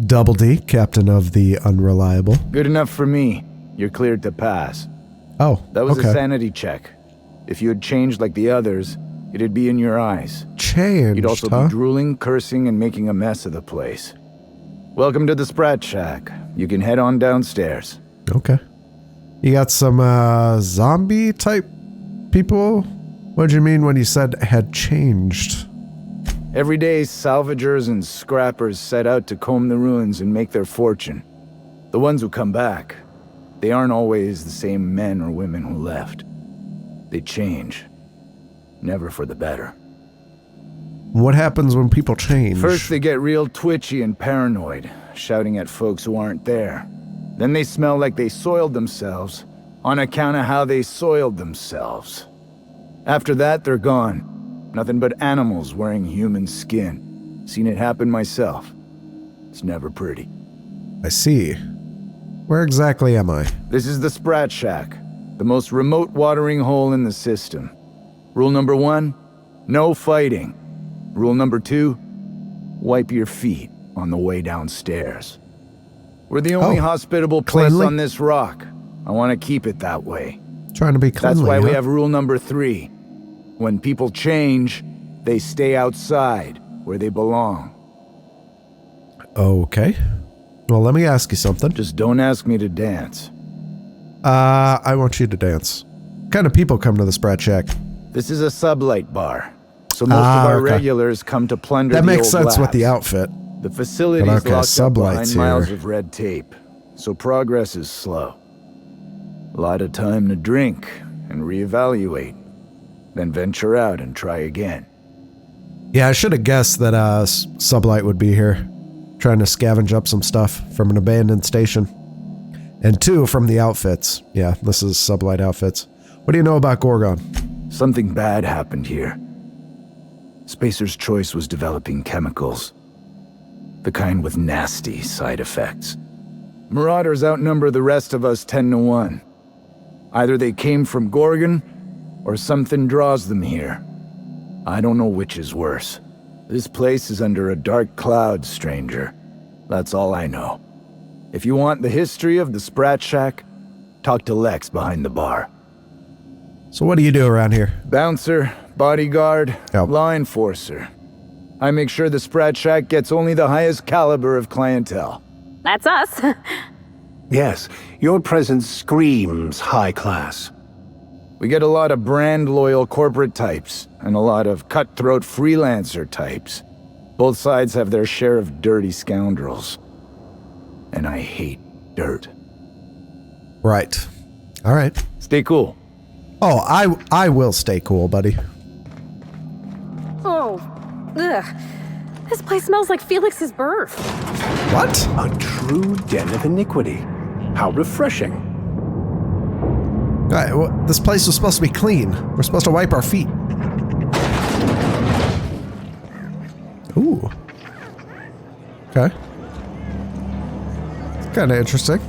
Double D, Captain of the Unreliable. Good enough for me. You're cleared to pass. Oh, That was okay. a sanity check. If you had changed like the others, it'd be in your eyes. Changed, You'd also huh? be drooling, cursing, and making a mess of the place. Welcome to the Sprat Shack. You can head on downstairs. Okay. You got some, zombie-type people? What did you mean when you said had changed? Every day, salvagers and scrappers set out to comb the ruins and make their fortune. The ones who come back, they aren't always the same men or women who left. They change. Never for the better. What happens when people change? First, they get real twitchy and paranoid, shouting at folks who aren't there. Then they smell like they soiled themselves, on account of how they soiled themselves. After that, they're gone. Nothing but animals wearing human skin. Seen it happen myself. It's never pretty. I see. Where exactly am I? This is the Sprat Shack, the most remote watering hole in the system. Rule number 1, no fighting. Rule number 2, wipe your feet on the way downstairs. We're the only hospitable place cleanly? on this rock. I want to keep it that way. Trying to be cleanly, That's why we huh? have rule number 3. When people change, they stay outside, where they belong. Okay. Well, let me ask you something. Just don't ask me to dance. I want you to dance. What kind of people come to the Sprat Shack? This is a sublight bar, so most of our okay. regulars come to plunder That the makes old sense with the labs. outfit. The facility's But okay, locked up sublights behind miles here. of red tape, so progress is slow. A lot of time to drink and reevaluate, then venture out and try again. Yeah, I should have guessed that Sublight would be here, trying to scavenge up some stuff from an abandoned station. And 2 from the outfits. Yeah, this is Sublight outfits. What do you know about Gorgon? Something bad happened here. Spacer's Choice was developing chemicals. The kind with nasty side effects. Marauders outnumber the rest of us 10 to 1. Either they came from Gorgon, or something draws them here. I don't know which is worse. This place is under a dark cloud, stranger. That's all I know. If you want the history of the Sprat Shack, talk to Lex behind the bar. So what do you do around here? Bouncer, bodyguard, Yep. law enforcer. I make sure the Sprat Shack gets only the highest caliber of clientele. That's us. Yes, your presence screams high class. We get a lot of brand-loyal corporate types, and a lot of cutthroat freelancer types. Both sides have their share of dirty scoundrels. And I hate dirt. Right. All right. Stay cool. Oh, I will stay cool, buddy. Oh, ugh. This place smells like Felix's birth. What? A true den of iniquity. How refreshing. All right, well, this place was supposed to be clean. We're supposed to wipe our feet. Ooh. Okay. It's kind of interesting.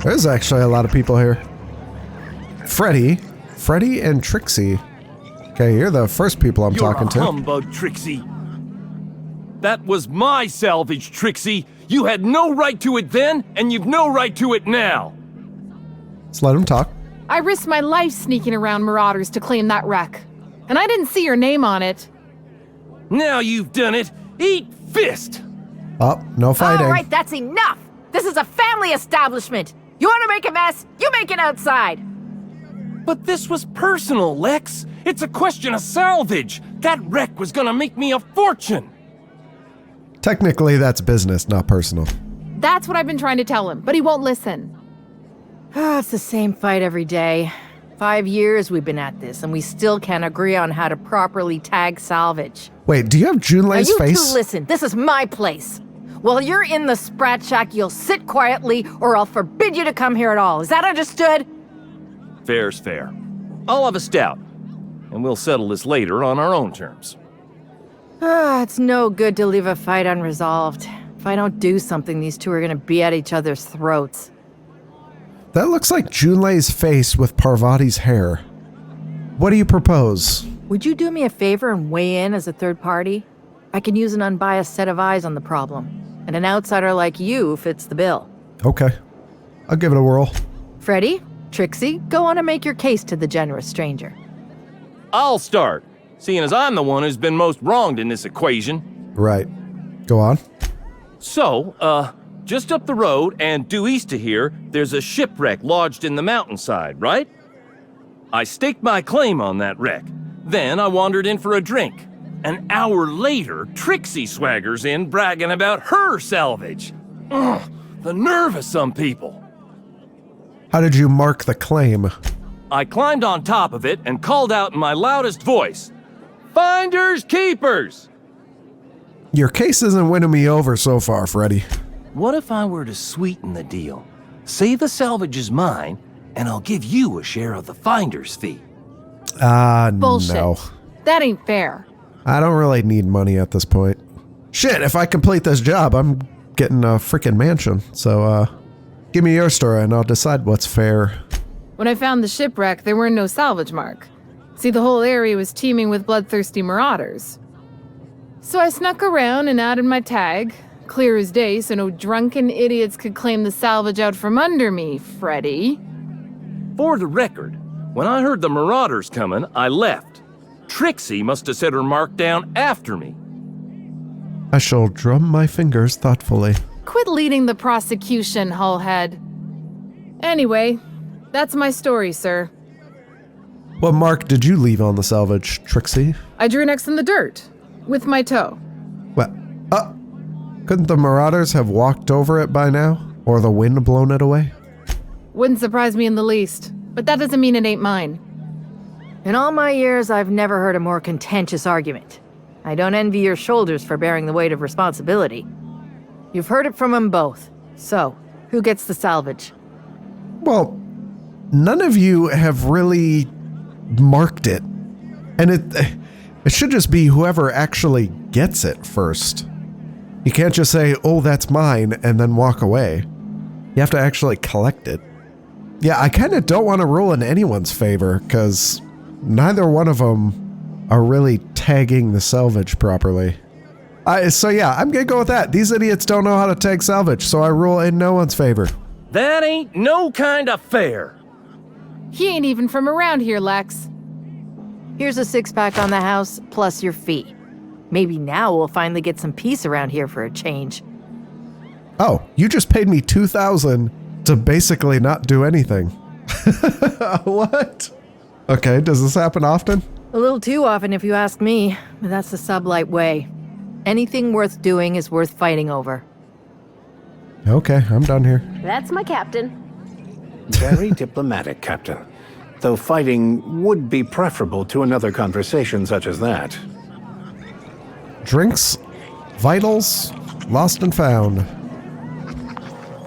There's actually a lot of people here. Freddy and Trixie. Okay, you're the first people I'm talking to. You're a humbug, Trixie. That was my salvage, Trixie. You had no right to it then, and you've no right to it now. Let's let him talk. I risked my life sneaking around Marauders to claim that wreck. And I didn't see your name on it. Now you've done it. Eat fist! Oh, no fighting. All right, that's enough! This is a family establishment! You want to make a mess? You make it outside! But this was personal, Lex. It's a question of salvage. That wreck was gonna make me a fortune. Technically, that's business, not personal. That's what I've been trying to tell him, but he won't listen. It's the same fight every day. 5 years we've been at this, and we still can't agree on how to properly tag salvage. Wait, do you have Junlei's now you face? two listen, this is my place. While you're in the Sprat Shack, you'll sit quietly, or I'll forbid you to come here at all. Is that understood? Fair's fair. I'll have a stout, and we'll settle this later on our own terms. It's no good to leave a fight unresolved. If I don't do something, these two are gonna be at each other's throats. That looks like Junlei's face with Parvati's hair. What do you propose? Would you do me a favor and weigh in as a third party? I can use an unbiased set of eyes on the problem, and an outsider like you fits the bill. Okay. I'll give it a whirl. Freddy, Trixie, go on and make your case to the generous stranger. I'll start, seeing as I'm the one who's been most wronged in this equation. Right. Go on. So, just up the road and due east of here, there's a shipwreck lodged in the mountainside, right? I staked my claim on that wreck. Then I wandered in for a drink. An hour later, Trixie swaggers in bragging about her salvage. Ugh, the nerve of some people. How did you mark the claim? I climbed on top of it and called out in my loudest voice, "Finders keepers!" Your case isn't winning me over so far, Freddy. What if I were to sweeten the deal? Say the salvage is mine, and I'll give you a share of the finder's fee. Bullshit. No. That ain't fair. I don't really need money at this point. Shit, if I complete this job, I'm getting a freaking mansion. So, give me your story and I'll decide what's fair. When I found the shipwreck, there were no salvage mark. See, the whole area was teeming with bloodthirsty marauders. So I snuck around and added my tag, clear as day so no drunken idiots could claim the salvage out from under me, Freddy. For the record, when I heard the marauders coming, I left. Trixie must have set her mark down after me. I shall drum my fingers thoughtfully. Quit leading the prosecution, Hullhead. Anyway, that's my story, sir. What mark did you leave on the salvage, Trixie? I drew an X in the dirt, with my toe. What? Couldn't the marauders have walked over it by now? Or the wind blown it away? Wouldn't surprise me in the least, but that doesn't mean it ain't mine. In all my years, I've never heard a more contentious argument. I don't envy your shoulders for bearing the weight of responsibility. You've heard it from them both. So, who gets the salvage? Well, none of you have really marked it. And it should just be whoever actually gets it first. You can't just say, "Oh, that's mine," and then walk away. You have to actually collect it. Yeah, I kind of don't want to rule in anyone's favor, because neither one of them are really tagging the salvage properly. So yeah, I'm gonna go with that. These idiots don't know how to tag salvage, so I rule in no one's favor. That ain't no kind of fair. He ain't even from around here, Lex. Here's a 6-pack on the house, plus your fee. Maybe now we'll finally get some peace around here for a change. Oh, you just paid me $2,000 to basically not do anything. What? Okay, does this happen often? A little too often if you ask me, but that's the sublight way. Anything worth doing is worth fighting over. Okay, I'm done here. That's my captain. Very diplomatic, Captain. Though fighting would be preferable to another conversation such as that. Drinks, vitals, lost and found.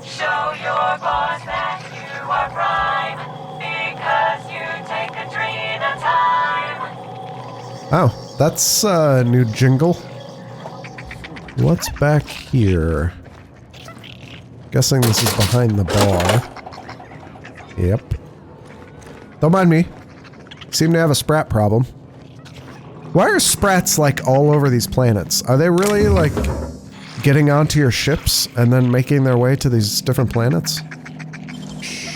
Show your boss that you are prime, because you take a dream at a time. Oh, that's a new jingle. What's back here? Guessing this is behind the bar. Yep. Don't mind me. Seem to have a sprat problem. Why are sprats like all over these planets? Are they really like getting onto your ships and then making their way to these different planets?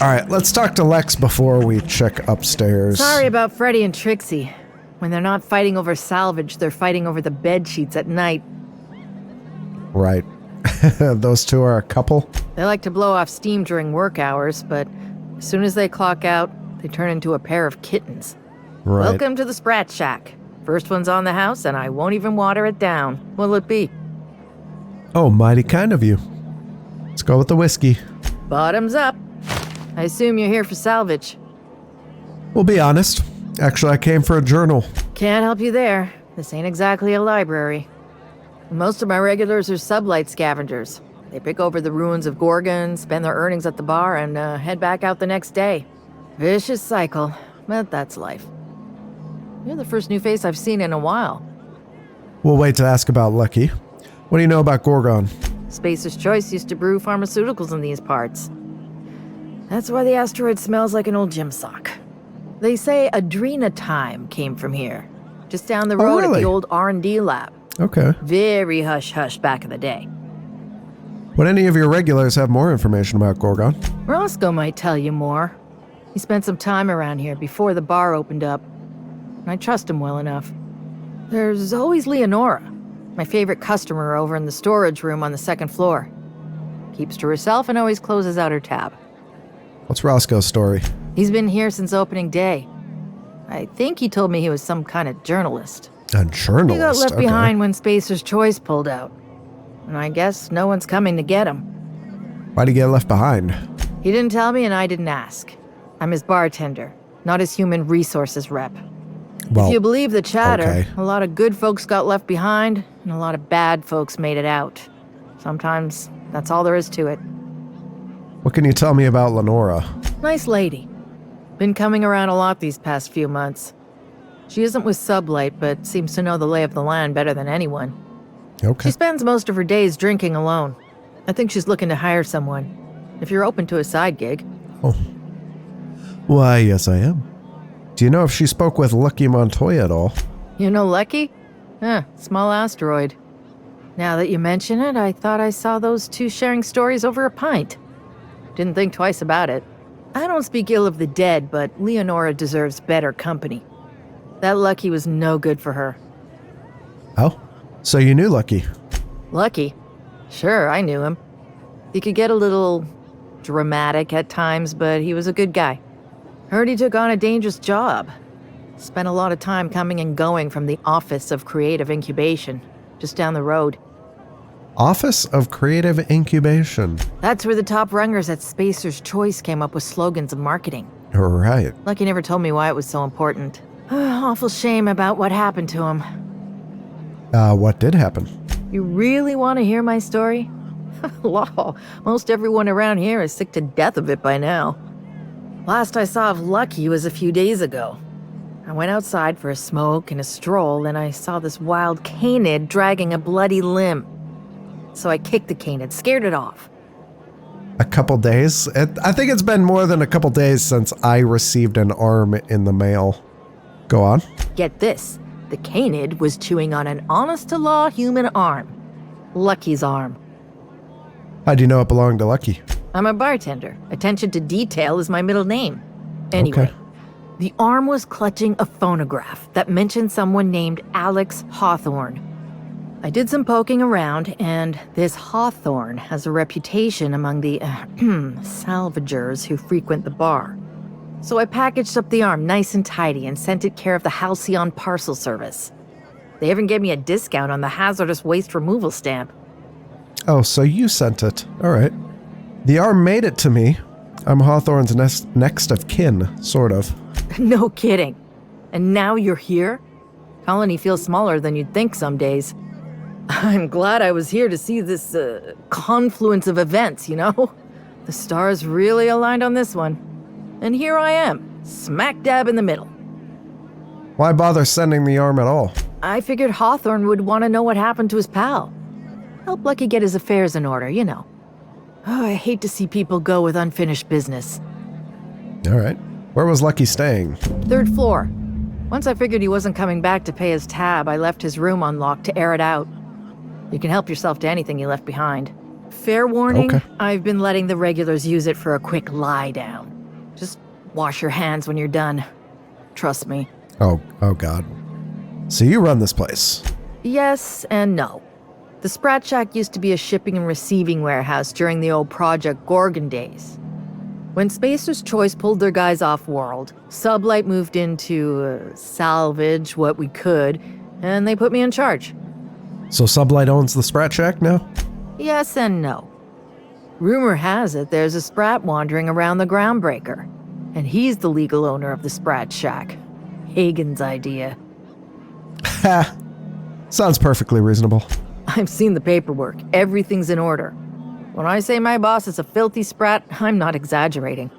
Alright, let's talk to Lex before we check upstairs. Sorry about Freddy and Trixie. When they're not fighting over salvage, they're fighting over the bed sheets at night. Right. Those two are a couple? They like to blow off steam during work hours, but as soon as they clock out, they turn into a pair of kittens. Right. Welcome to the Sprat Shack. First one's on the house, and I won't even water it down. What'll it be? Oh, mighty kind of you. Let's go with the whiskey. Bottoms up. I assume you're here for salvage. We'll be honest. Actually, I came for a journal. Can't help you there. This ain't exactly a library. Most of my regulars are sublight scavengers. They pick over the ruins of Gorgon, spend their earnings at the bar, and head back out the next day. Vicious cycle, but that's life. You're the first new face I've seen in a while. We'll wait to ask about Lucky. What do you know about Gorgon? Spacer's Choice used to brew pharmaceuticals in these parts. That's why the asteroid smells like an old gym sock. They say Adrenatime came from here, just down the road at the old R&D lab. Okay. Very hush-hush back in the day. Would any of your regulars have more information about Gorgon? Roscoe might tell you more. He spent some time around here before the bar opened up. And I trust him well enough. There's always Leonora, my favorite customer over in the storage room on the second floor. Keeps to herself and always closes out her tab. What's Roscoe's story? He's been here since opening day. I think he told me he was some kind of journalist. A journalist? He got left behind when Spacer's Choice pulled out. And I guess no one's coming to get him. Why'd he get left behind? He didn't tell me and I didn't ask. I'm his bartender, not his human resources rep. Well, if you believe the chatter, okay. A lot of good folks got left behind, and a lot of bad folks made it out. Sometimes that's all there is to it. What can you tell me about Lenora? Nice lady. Been coming around a lot these past few months. She isn't with Sublight, but seems to know the lay of the land better than anyone. Okay. She spends most of her days drinking alone. I think she's looking to hire someone. If you're open to a side gig. Oh. Why, yes I am. Do you know if she spoke with Lucky Montoya at all? You know Lucky? Small asteroid. Now that you mention it, I thought I saw those two sharing stories over a pint. Didn't think twice about it. I don't speak ill of the dead, but Leonora deserves better company. That Lucky was no good for her. Oh? So you knew Lucky? Lucky? Sure, I knew him. He could get a little dramatic at times, but he was a good guy. Heard he took on a dangerous job. Spent a lot of time coming and going from the Office of Creative Incubation, just down the road. Office of Creative Incubation. That's where the top rungers at Spacer's Choice came up with slogans and marketing. Right. Lucky never told me why it was so important. Awful shame about what happened to him. What did happen? You really want to hear my story? Law, most everyone around here is sick to death of it by now. Last I saw of Lucky was a few days ago. I went outside for a smoke and a stroll, and I saw this wild canid dragging a bloody limb. So I kicked the canid, scared it off. A couple days? I think it's been more than a couple days since I received an arm in the mail. Go on. Get this. The canid was chewing on an honest-to-law human arm. Lucky's arm. How'd you know it belonged to Lucky? I'm a bartender. Attention to detail is my middle name. Anyway, Okay. The arm was clutching a phonograph that mentioned someone named Alex Hawthorne. I did some poking around, and this Hawthorne has a reputation among the salvagers who frequent the bar. So I packaged up the arm nice and tidy and sent it care of the Halcyon Parcel Service. They even gave me a discount on the hazardous waste removal stamp. Oh, so you sent it. All right. The arm made it to me. I'm Hawthorne's next of kin, sort of. No kidding. And now you're here? Colony feels smaller than you'd think some days. I'm glad I was here to see this confluence of events, you know? The stars really aligned on this one. And here I am, smack dab in the middle. Why bother sending the arm at all? I figured Hawthorne would want to know what happened to his pal. Help Lucky get his affairs in order, you know. Oh, I hate to see people go with unfinished business. All right. Where was Lucky staying? 3rd floor. Once I figured he wasn't coming back to pay his tab, I left his room unlocked to air it out. You can help yourself to anything you left behind. Fair warning, Okay. I've been letting the regulars use it for a quick lie down. Just wash your hands when you're done. Trust me. Oh God. So you run this place? Yes and no. The Sprat Shack used to be a shipping and receiving warehouse during the old Project Gorgon days. When Spacer's Choice pulled their guys off-world, Sublight moved in to salvage what we could, and they put me in charge. So Sublight owns the Sprat Shack now? Yes and no. Rumor has it there's a Sprat wandering around the Groundbreaker, and he's the legal owner of the Sprat Shack. Hagen's idea. Ha! Sounds perfectly reasonable. I've seen the paperwork. Everything's in order. When I say my boss is a filthy sprat, I'm not exaggerating.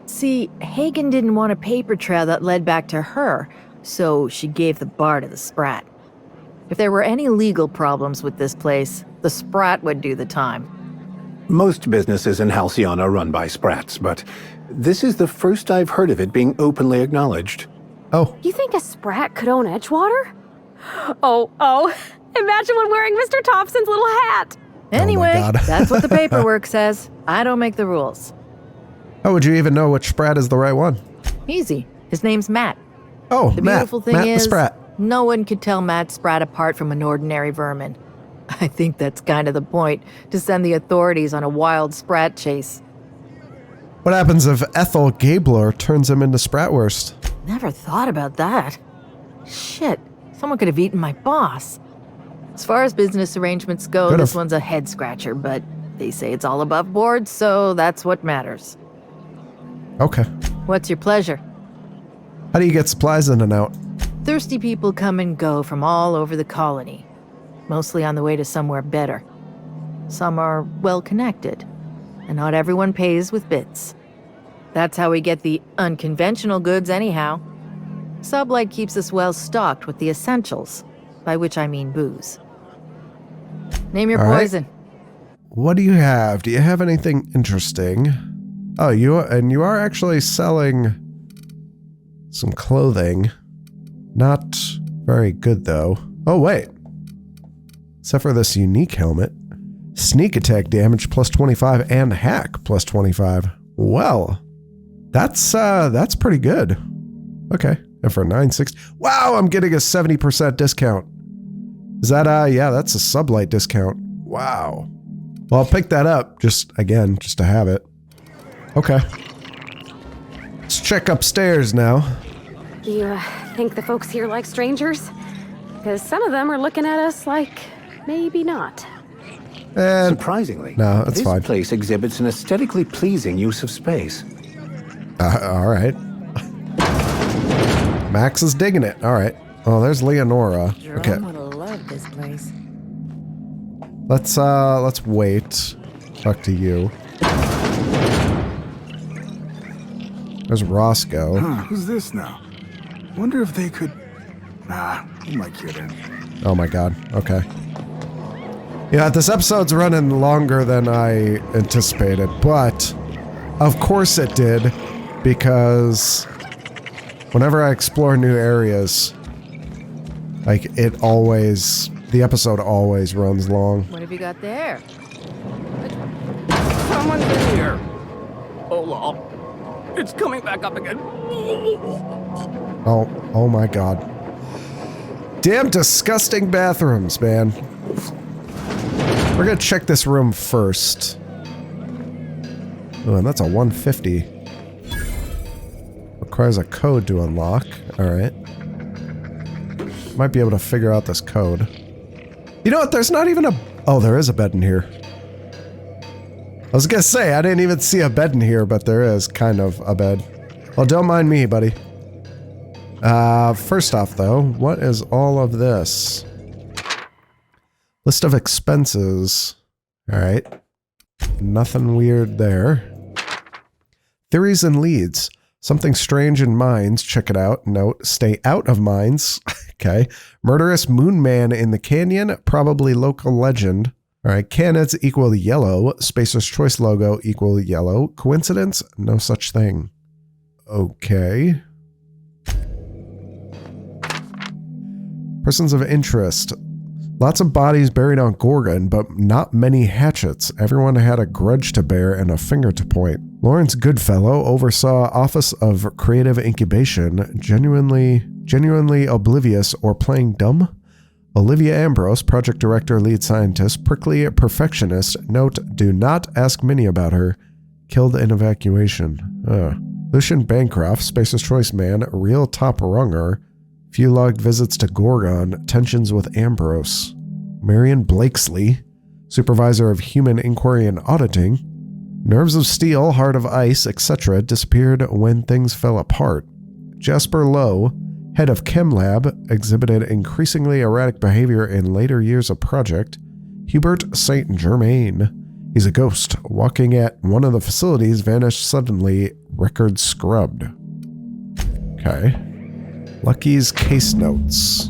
See, Hagen didn't want a paper trail that led back to her, so she gave the bar to the Sprat. If there were any legal problems with this place, the Sprat would do the time. Most businesses in Halcyon are run by sprats, but this is the first I've heard of it being openly acknowledged. Oh. You think a Sprat could own Edgewater? Oh. Imagine one wearing Mr. Thompson's little hat. Anyway, Oh my God. that's what the paperwork says. I don't make the rules. How would you even know which Sprat is the right one? Easy. His name's Matt. Oh, The Matt. beautiful thing Matt is, the Sprat. no one could tell Matt Sprat apart from an ordinary vermin. I think that's kind of the point, to send the authorities on a wild Sprat chase. What happens if Ethel Gabler turns him into Spratwurst? Never thought about that. Shit, someone could have eaten my boss. As far as business arrangements go, Could've. this one's a head scratcher, but they say it's all above board, so that's what matters. Okay. What's your pleasure? How do you get supplies in and out? Thirsty people come and go from all over the colony, mostly on the way to somewhere better. Some are well-connected, and not everyone pays with bits. That's how we get the unconventional goods anyhow. Sublight keeps us well-stocked with the essentials, by which I mean booze. Name your All right. poison. What do you have? Do you have anything interesting? Oh, you are actually selling some clothing. Not very good, though. Oh, wait. Except for this unique helmet. Sneak attack damage plus 25 and hack plus 25. Well, that's pretty good. Okay. And for 960. Wow, I'm getting a 70% discount. Is that, yeah, that's a Sublight discount. Wow. Well, I'll pick that up, just to have it. Okay. Let's check upstairs now. Do you think the folks here like strangers? Because some of them are looking at us like maybe not. And surprisingly, no, that's this fine. place exhibits an aesthetically pleasing use of space. All right. Max is digging it. All right. Oh, there's Leonora. Okay. I'm gonna love this place. Let's wait. Talk to you. There's Roscoe. Who's this now? Wonder if they could... Nah, who am I kidding? Oh my god. Okay. Yeah, this episode's running longer than I anticipated, but of course it did, because whenever I explore new areas, like the episode always runs long. What have you got there? Someone's in here. Oh, it's coming back up again. Oh my god. Damn disgusting bathrooms, man. We're gonna check this room first. Oh, and that's a 150. Requires a code to unlock. Alright. Might be able to figure out this code. You know what? There's not even a... Oh, there is a bed in here. I was gonna say, I didn't even see a bed in here, but there is kind of a bed. Well, don't mind me, buddy. First off, though, what is all of this? List of expenses. All right. Nothing weird there. Theories and leads. Something strange in mines. Check it out. Note, stay out of mines. Okay. Murderous moon man in the canyon. Probably local legend. All right. Candidates equal yellow. Spacer's Choice logo equal yellow. Coincidence? No such thing. Okay. Persons of interest. Lots of bodies buried on Gorgon, but not many hatchets. Everyone had a grudge to bear and a finger to point. Lawrence Goodfellow oversaw Office of Creative Incubation, genuinely oblivious or playing dumb. Olivia Ambrose, project director, lead scientist, prickly perfectionist. Note, do not ask Minnie about her. Killed in evacuation. Lucian Bancroft, Spacer's Choice man, real top runger. Few logged visits to Gorgon, tensions with Ambrose. Marion Blakesley, supervisor of human inquiry and auditing. Nerves of steel, heart of ice, etc. disappeared when things fell apart. Jasper Lowe, head of Chem Lab, exhibited increasingly erratic behavior in later years of project. Hubert St. Germain, he's a ghost, walking at one of the facilities, vanished suddenly, record scrubbed. Okay. Lucky's case notes.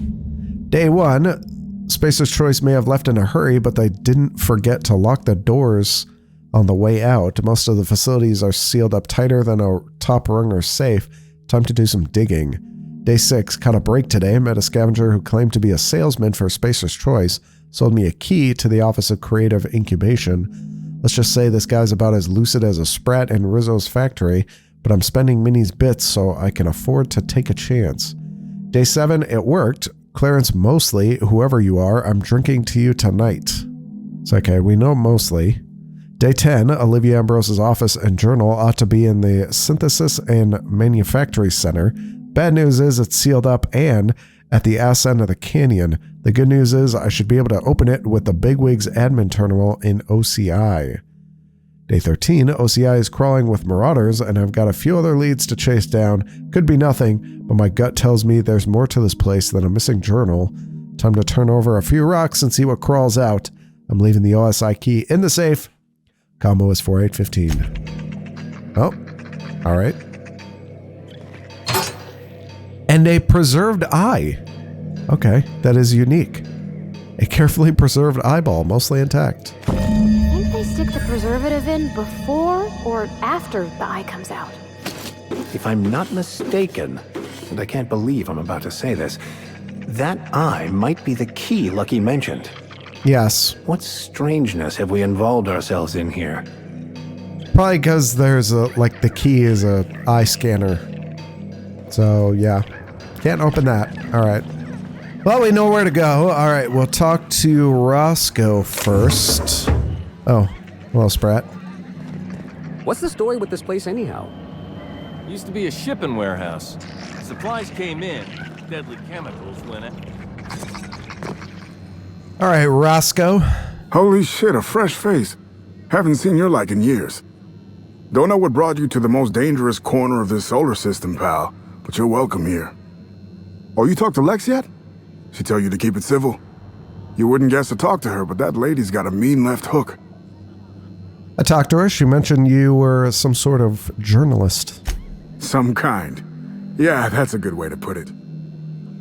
Day 1, Spacer's Choice may have left in a hurry, but they didn't forget to lock the doors on the way out. Most of the facilities are sealed up tighter than a top runger safe. Time to do some digging. Day 6, caught a break today. Met a scavenger who claimed to be a salesman for Spacer's Choice. Sold me a key to the Office of Creative Incubation. Let's just say this guy's about as lucid as a sprat in Rizzo's factory, but I'm spending Minnie's bits so I can afford to take a chance. Day 7, it worked. Clarence Mosley, whoever you are, I'm drinking to you tonight. It's okay, we know Mosley. Day 10, Olivia Ambrose's office and journal ought to be in the Synthesis and Manufactory Center. Bad news is it's sealed up and at the ass end of the canyon. The good news is I should be able to open it with the Bigwig's admin terminal in OCI. Day 13, OCI is crawling with marauders, and I've got a few other leads to chase down. Could be nothing, but my gut tells me there's more to this place than a missing journal. Time to turn over a few rocks and see what crawls out. I'm leaving the OSI key in the safe. Combo is 4815. Oh, all right. And a preserved eye. Okay, that is unique. A carefully preserved eyeball, mostly intact. They stick the preservative in before or after the eye comes out? If I'm not mistaken, and I can't believe I'm about to say this, that eye might be the key Lucky mentioned. Yes. What strangeness have we involved ourselves in here? Probably because there's the key is a eye scanner. So, yeah. Can't open that. All right. Well, we know where to go. All right, we'll talk to Roscoe first. Oh, hello, Sprat. What's the story with this place anyhow? Used to be a shipping warehouse. Supplies came in. Deadly chemicals went out. All right, Roscoe. Holy shit, a fresh face. Haven't seen your like in years. Don't know what brought you to the most dangerous corner of this solar system, pal, but you're welcome here. Oh, you talked to Lex yet? She tell you to keep it civil? You wouldn't guess to talk to her, but that lady's got a mean left hook. I talked to her. She mentioned you were some sort of journalist. Some kind. Yeah, that's a good way to put it.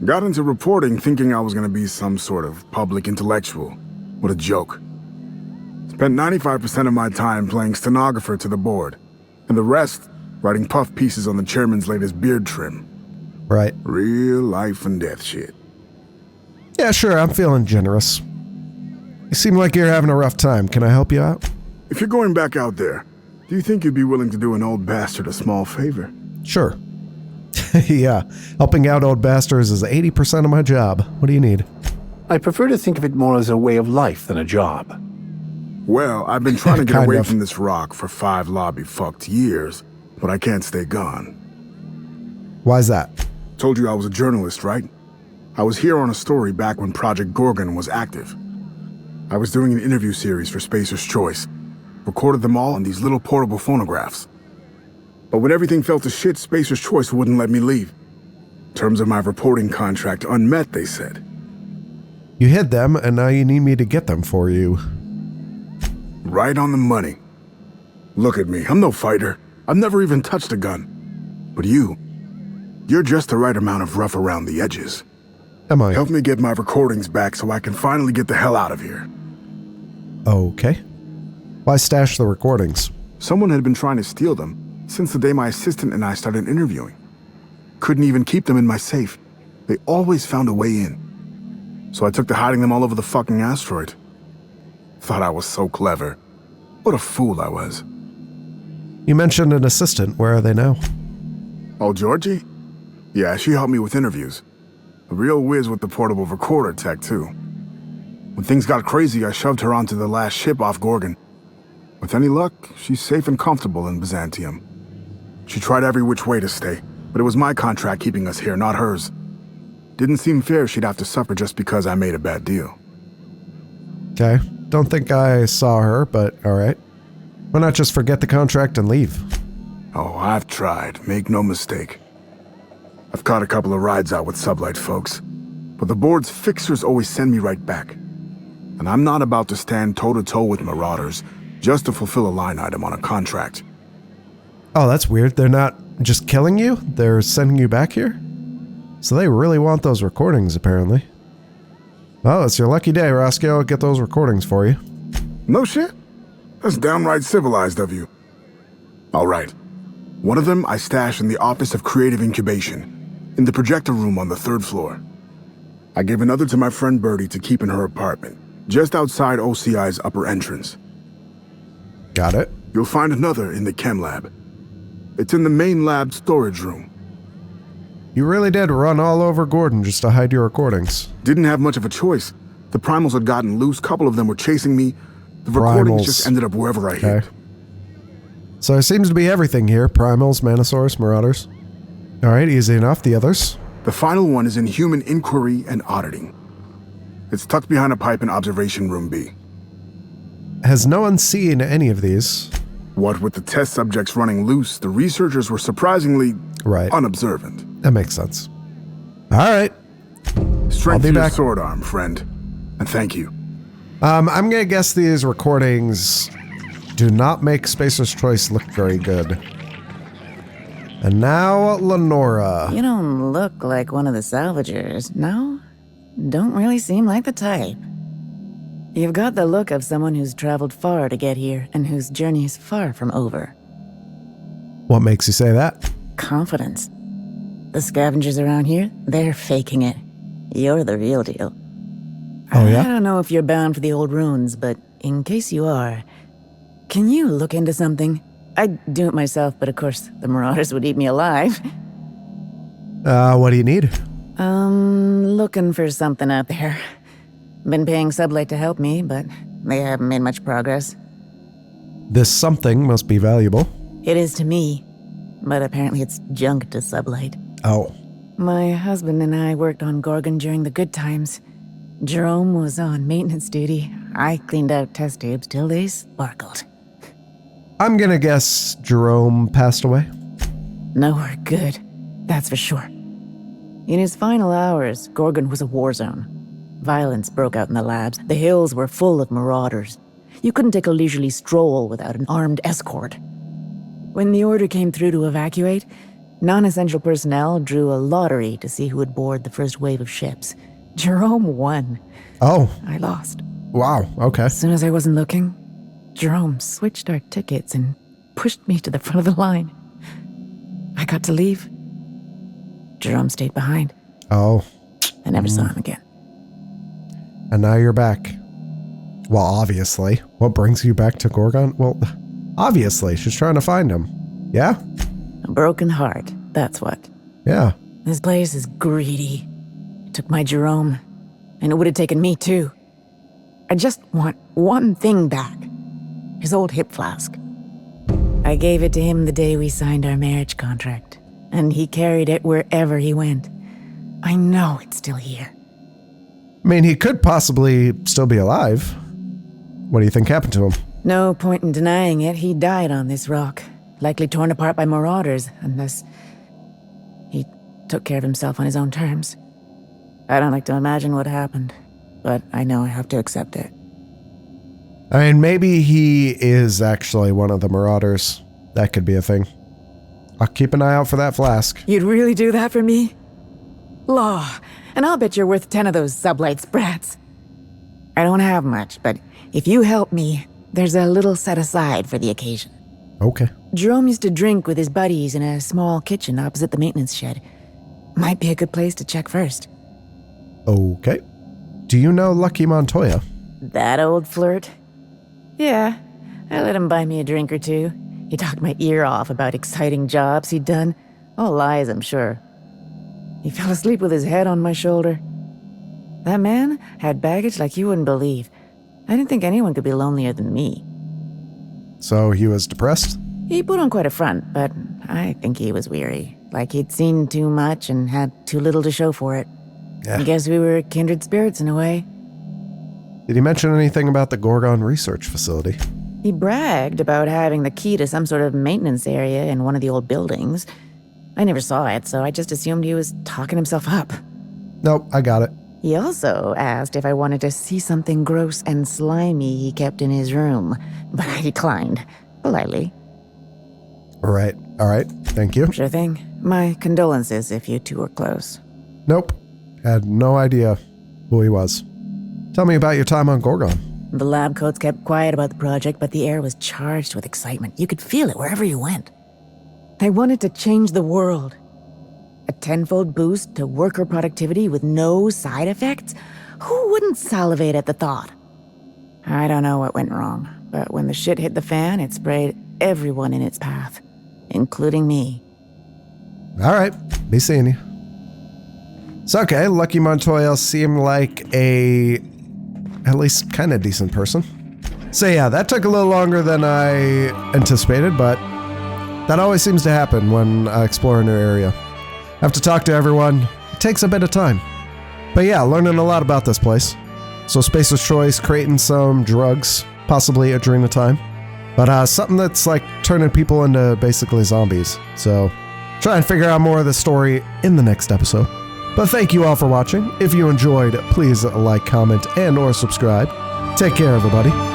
Got into reporting thinking I was going to be some sort of public intellectual. What a joke. Spent 95% of my time playing stenographer to the board, and the rest writing puff pieces on the chairman's latest beard trim. Right. Real life and death shit. Yeah, sure, I'm feeling generous. You seem like you're having a rough time. Can I help you out? If you're going back out there, do you think you'd be willing to do an old bastard a small favor? Sure. Yeah, helping out old bastards is 80% of my job. What do you need? I prefer to think of it more as a way of life than a job. Well, I've been trying to get away from this rock for 5 lobby-fucked years, but I can't stay gone. Why's that? Told you I was a journalist, right? I was here on a story back when Project Gorgon was active. I was doing an interview series for Spacer's Choice. Recorded them all on these little portable phonographs. But when everything fell to shit, Spacer's Choice wouldn't let me leave. Terms of my reporting contract unmet, they said. You hid them, and now you need me to get them for you. Right on the money. Look at me, I'm no fighter. I've never even touched a gun. But you're just the right amount of rough around the edges. Am I? Help me get my recordings back so I can finally get the hell out of here. Okay. Why stash the recordings? Someone had been trying to steal them since the day my assistant and I started interviewing. Couldn't even keep them in my safe. They always found a way in. So I took to hiding them all over the fucking asteroid. Thought I was so clever. What a fool I was. You mentioned an assistant. Where are they now? Oh, Georgie? Yeah, she helped me with interviews. A real whiz with the portable recorder tech, too. When things got crazy, I shoved her onto the last ship off Gorgon. With any luck, she's safe and comfortable in Byzantium. She tried every which way to stay, but it was my contract keeping us here, not hers. Didn't seem fair she'd have to suffer just because I made a bad deal. Okay. Don't think I saw her, but alright. Why not just forget the contract and leave? Oh, I've tried, make no mistake. I've caught a couple of rides out with Sublight folks, but the board's fixers always send me right back. And I'm not about to stand toe-to-toe with marauders just to fulfill a line item on a contract. Oh, that's weird. They're not just killing you? They're sending you back here? So they really want those recordings, apparently. Well, it's your lucky day, Roscoe. I'll get those recordings for you. No shit? That's downright civilized of you. All right. One of them I stash in the Office of Creative Incubation, in the projector room on the 3rd floor. I gave another to my friend Birdie to keep in her apartment, just outside OCI's upper entrance. Got it. You'll find another in the chem lab. It's in the main lab storage room. You really did run all over Gordon just to hide your recordings. Didn't have much of a choice. The primals had gotten loose, couple of them were chasing me. The recordings just ended up wherever I hid. So there seems to be everything here. Primals, Manosaurs, Marauders. Alright, easy enough. The others? The final one is in Human Inquiry and Auditing. It's tucked behind a pipe in Observation Room B. Has no one seen any of these? What with the test subjects running loose, the researchers were surprisingly unobservant. That makes sense. Alright. Strength to your sword arm, friend. And thank you. I'm gonna guess these recordings do not make Spacer's Choice look very good. And now, Lenora. You don't look like one of the salvagers, no? Don't really seem like the type. You've got the look of someone who's traveled far to get here and whose journey is far from over. What makes you say that? Confidence. The scavengers around here, they're faking it. You're the real deal. Oh, yeah? I don't know if you're bound for the old ruins, but in case you are, can you look into something? I'd do it myself, but of course, the Marauders would eat me alive. What do you need? Looking for something out there. Been paying Sublight to help me, but they haven't made much progress. This something must be valuable. It is to me, but apparently it's junk to Sublight. Oh. My husband and I worked on Gorgon during the good times. Jerome was on maintenance duty. I cleaned out test tubes till they sparkled. I'm gonna guess Jerome passed away. Nowhere good, that's for sure. In his final hours, Gorgon was a war zone. Violence broke out in the labs. The hills were full of marauders. You couldn't take a leisurely stroll without an armed escort. When the order came through to evacuate, non-essential personnel drew a lottery to see who would board the first wave of ships. Jerome won. Oh. I lost. Wow, okay. As soon as I wasn't looking, Jerome switched our tickets and pushed me to the front of the line. I got to leave. Jerome stayed behind. Oh. I never saw him again. And now you're back. Well, obviously. What brings you back to Gorgon? Well, obviously. She's trying to find him. Yeah? A broken heart, that's what. Yeah. This place is greedy. It took my Jerome, and it would have taken me too. I just want one thing back. His old hip flask. I gave it to him the day we signed our marriage contract, and he carried it wherever he went. I know it's still here. I mean, he could possibly still be alive. What do you think happened to him? No point in denying it. He died on this rock. Likely torn apart by marauders, unless he took care of himself on his own terms. I don't like to imagine what happened, but I know I have to accept it. I mean, maybe he is actually one of the marauders. That could be a thing. I'll keep an eye out for that flask. You'd really do that for me? Law, and I'll bet you're worth 10 of those sublight sprats. I don't have much, but if you help me, there's a little set aside for the occasion. Okay. Jerome used to drink with his buddies in a small kitchen opposite the maintenance shed. Might be a good place to check first. Okay. Do you know Lucky Montoya? That old flirt? Yeah, I let him buy me a drink or two. He talked my ear off about exciting jobs he'd done. All lies, I'm sure. He fell asleep with his head on my shoulder. That man had baggage like you wouldn't believe. I didn't think anyone could be lonelier than me. So he was depressed? He put on quite a front, but I think he was weary. Like he'd seen too much and had too little to show for it. Yeah. I guess we were kindred spirits in a way. Did he mention anything about the Gorgon research facility? He bragged about having the key to some sort of maintenance area in one of the old buildings. I never saw it, so I just assumed he was talking himself up. Nope, I got it. He also asked if I wanted to see something gross and slimy he kept in his room, but I declined, politely. All right, thank you. Sure thing. My condolences if you two were close. Nope, had no idea who he was. Tell me about your time on Gorgon. The lab coats kept quiet about the project, but the air was charged with excitement. You could feel it wherever you went. I wanted to change the world. A tenfold boost to worker productivity with no side effects? Who wouldn't salivate at the thought? I don't know what went wrong, but when the shit hit the fan, it sprayed everyone in its path, including me. All right, be seeing you. It's okay, Lucky Montoya seemed like a at least kind of decent person. So yeah, that took a little longer than I anticipated, but that always seems to happen when I explore a new area. I have to talk to everyone. It takes a bit of time. But yeah, learning a lot about this place. So Spacer's Choice, creating some drugs, possibly adrenotime. But something that's like turning people into basically zombies. So try and figure out more of the story in the next episode. But thank you all for watching. If you enjoyed, please like, comment, and or subscribe. Take care, everybody.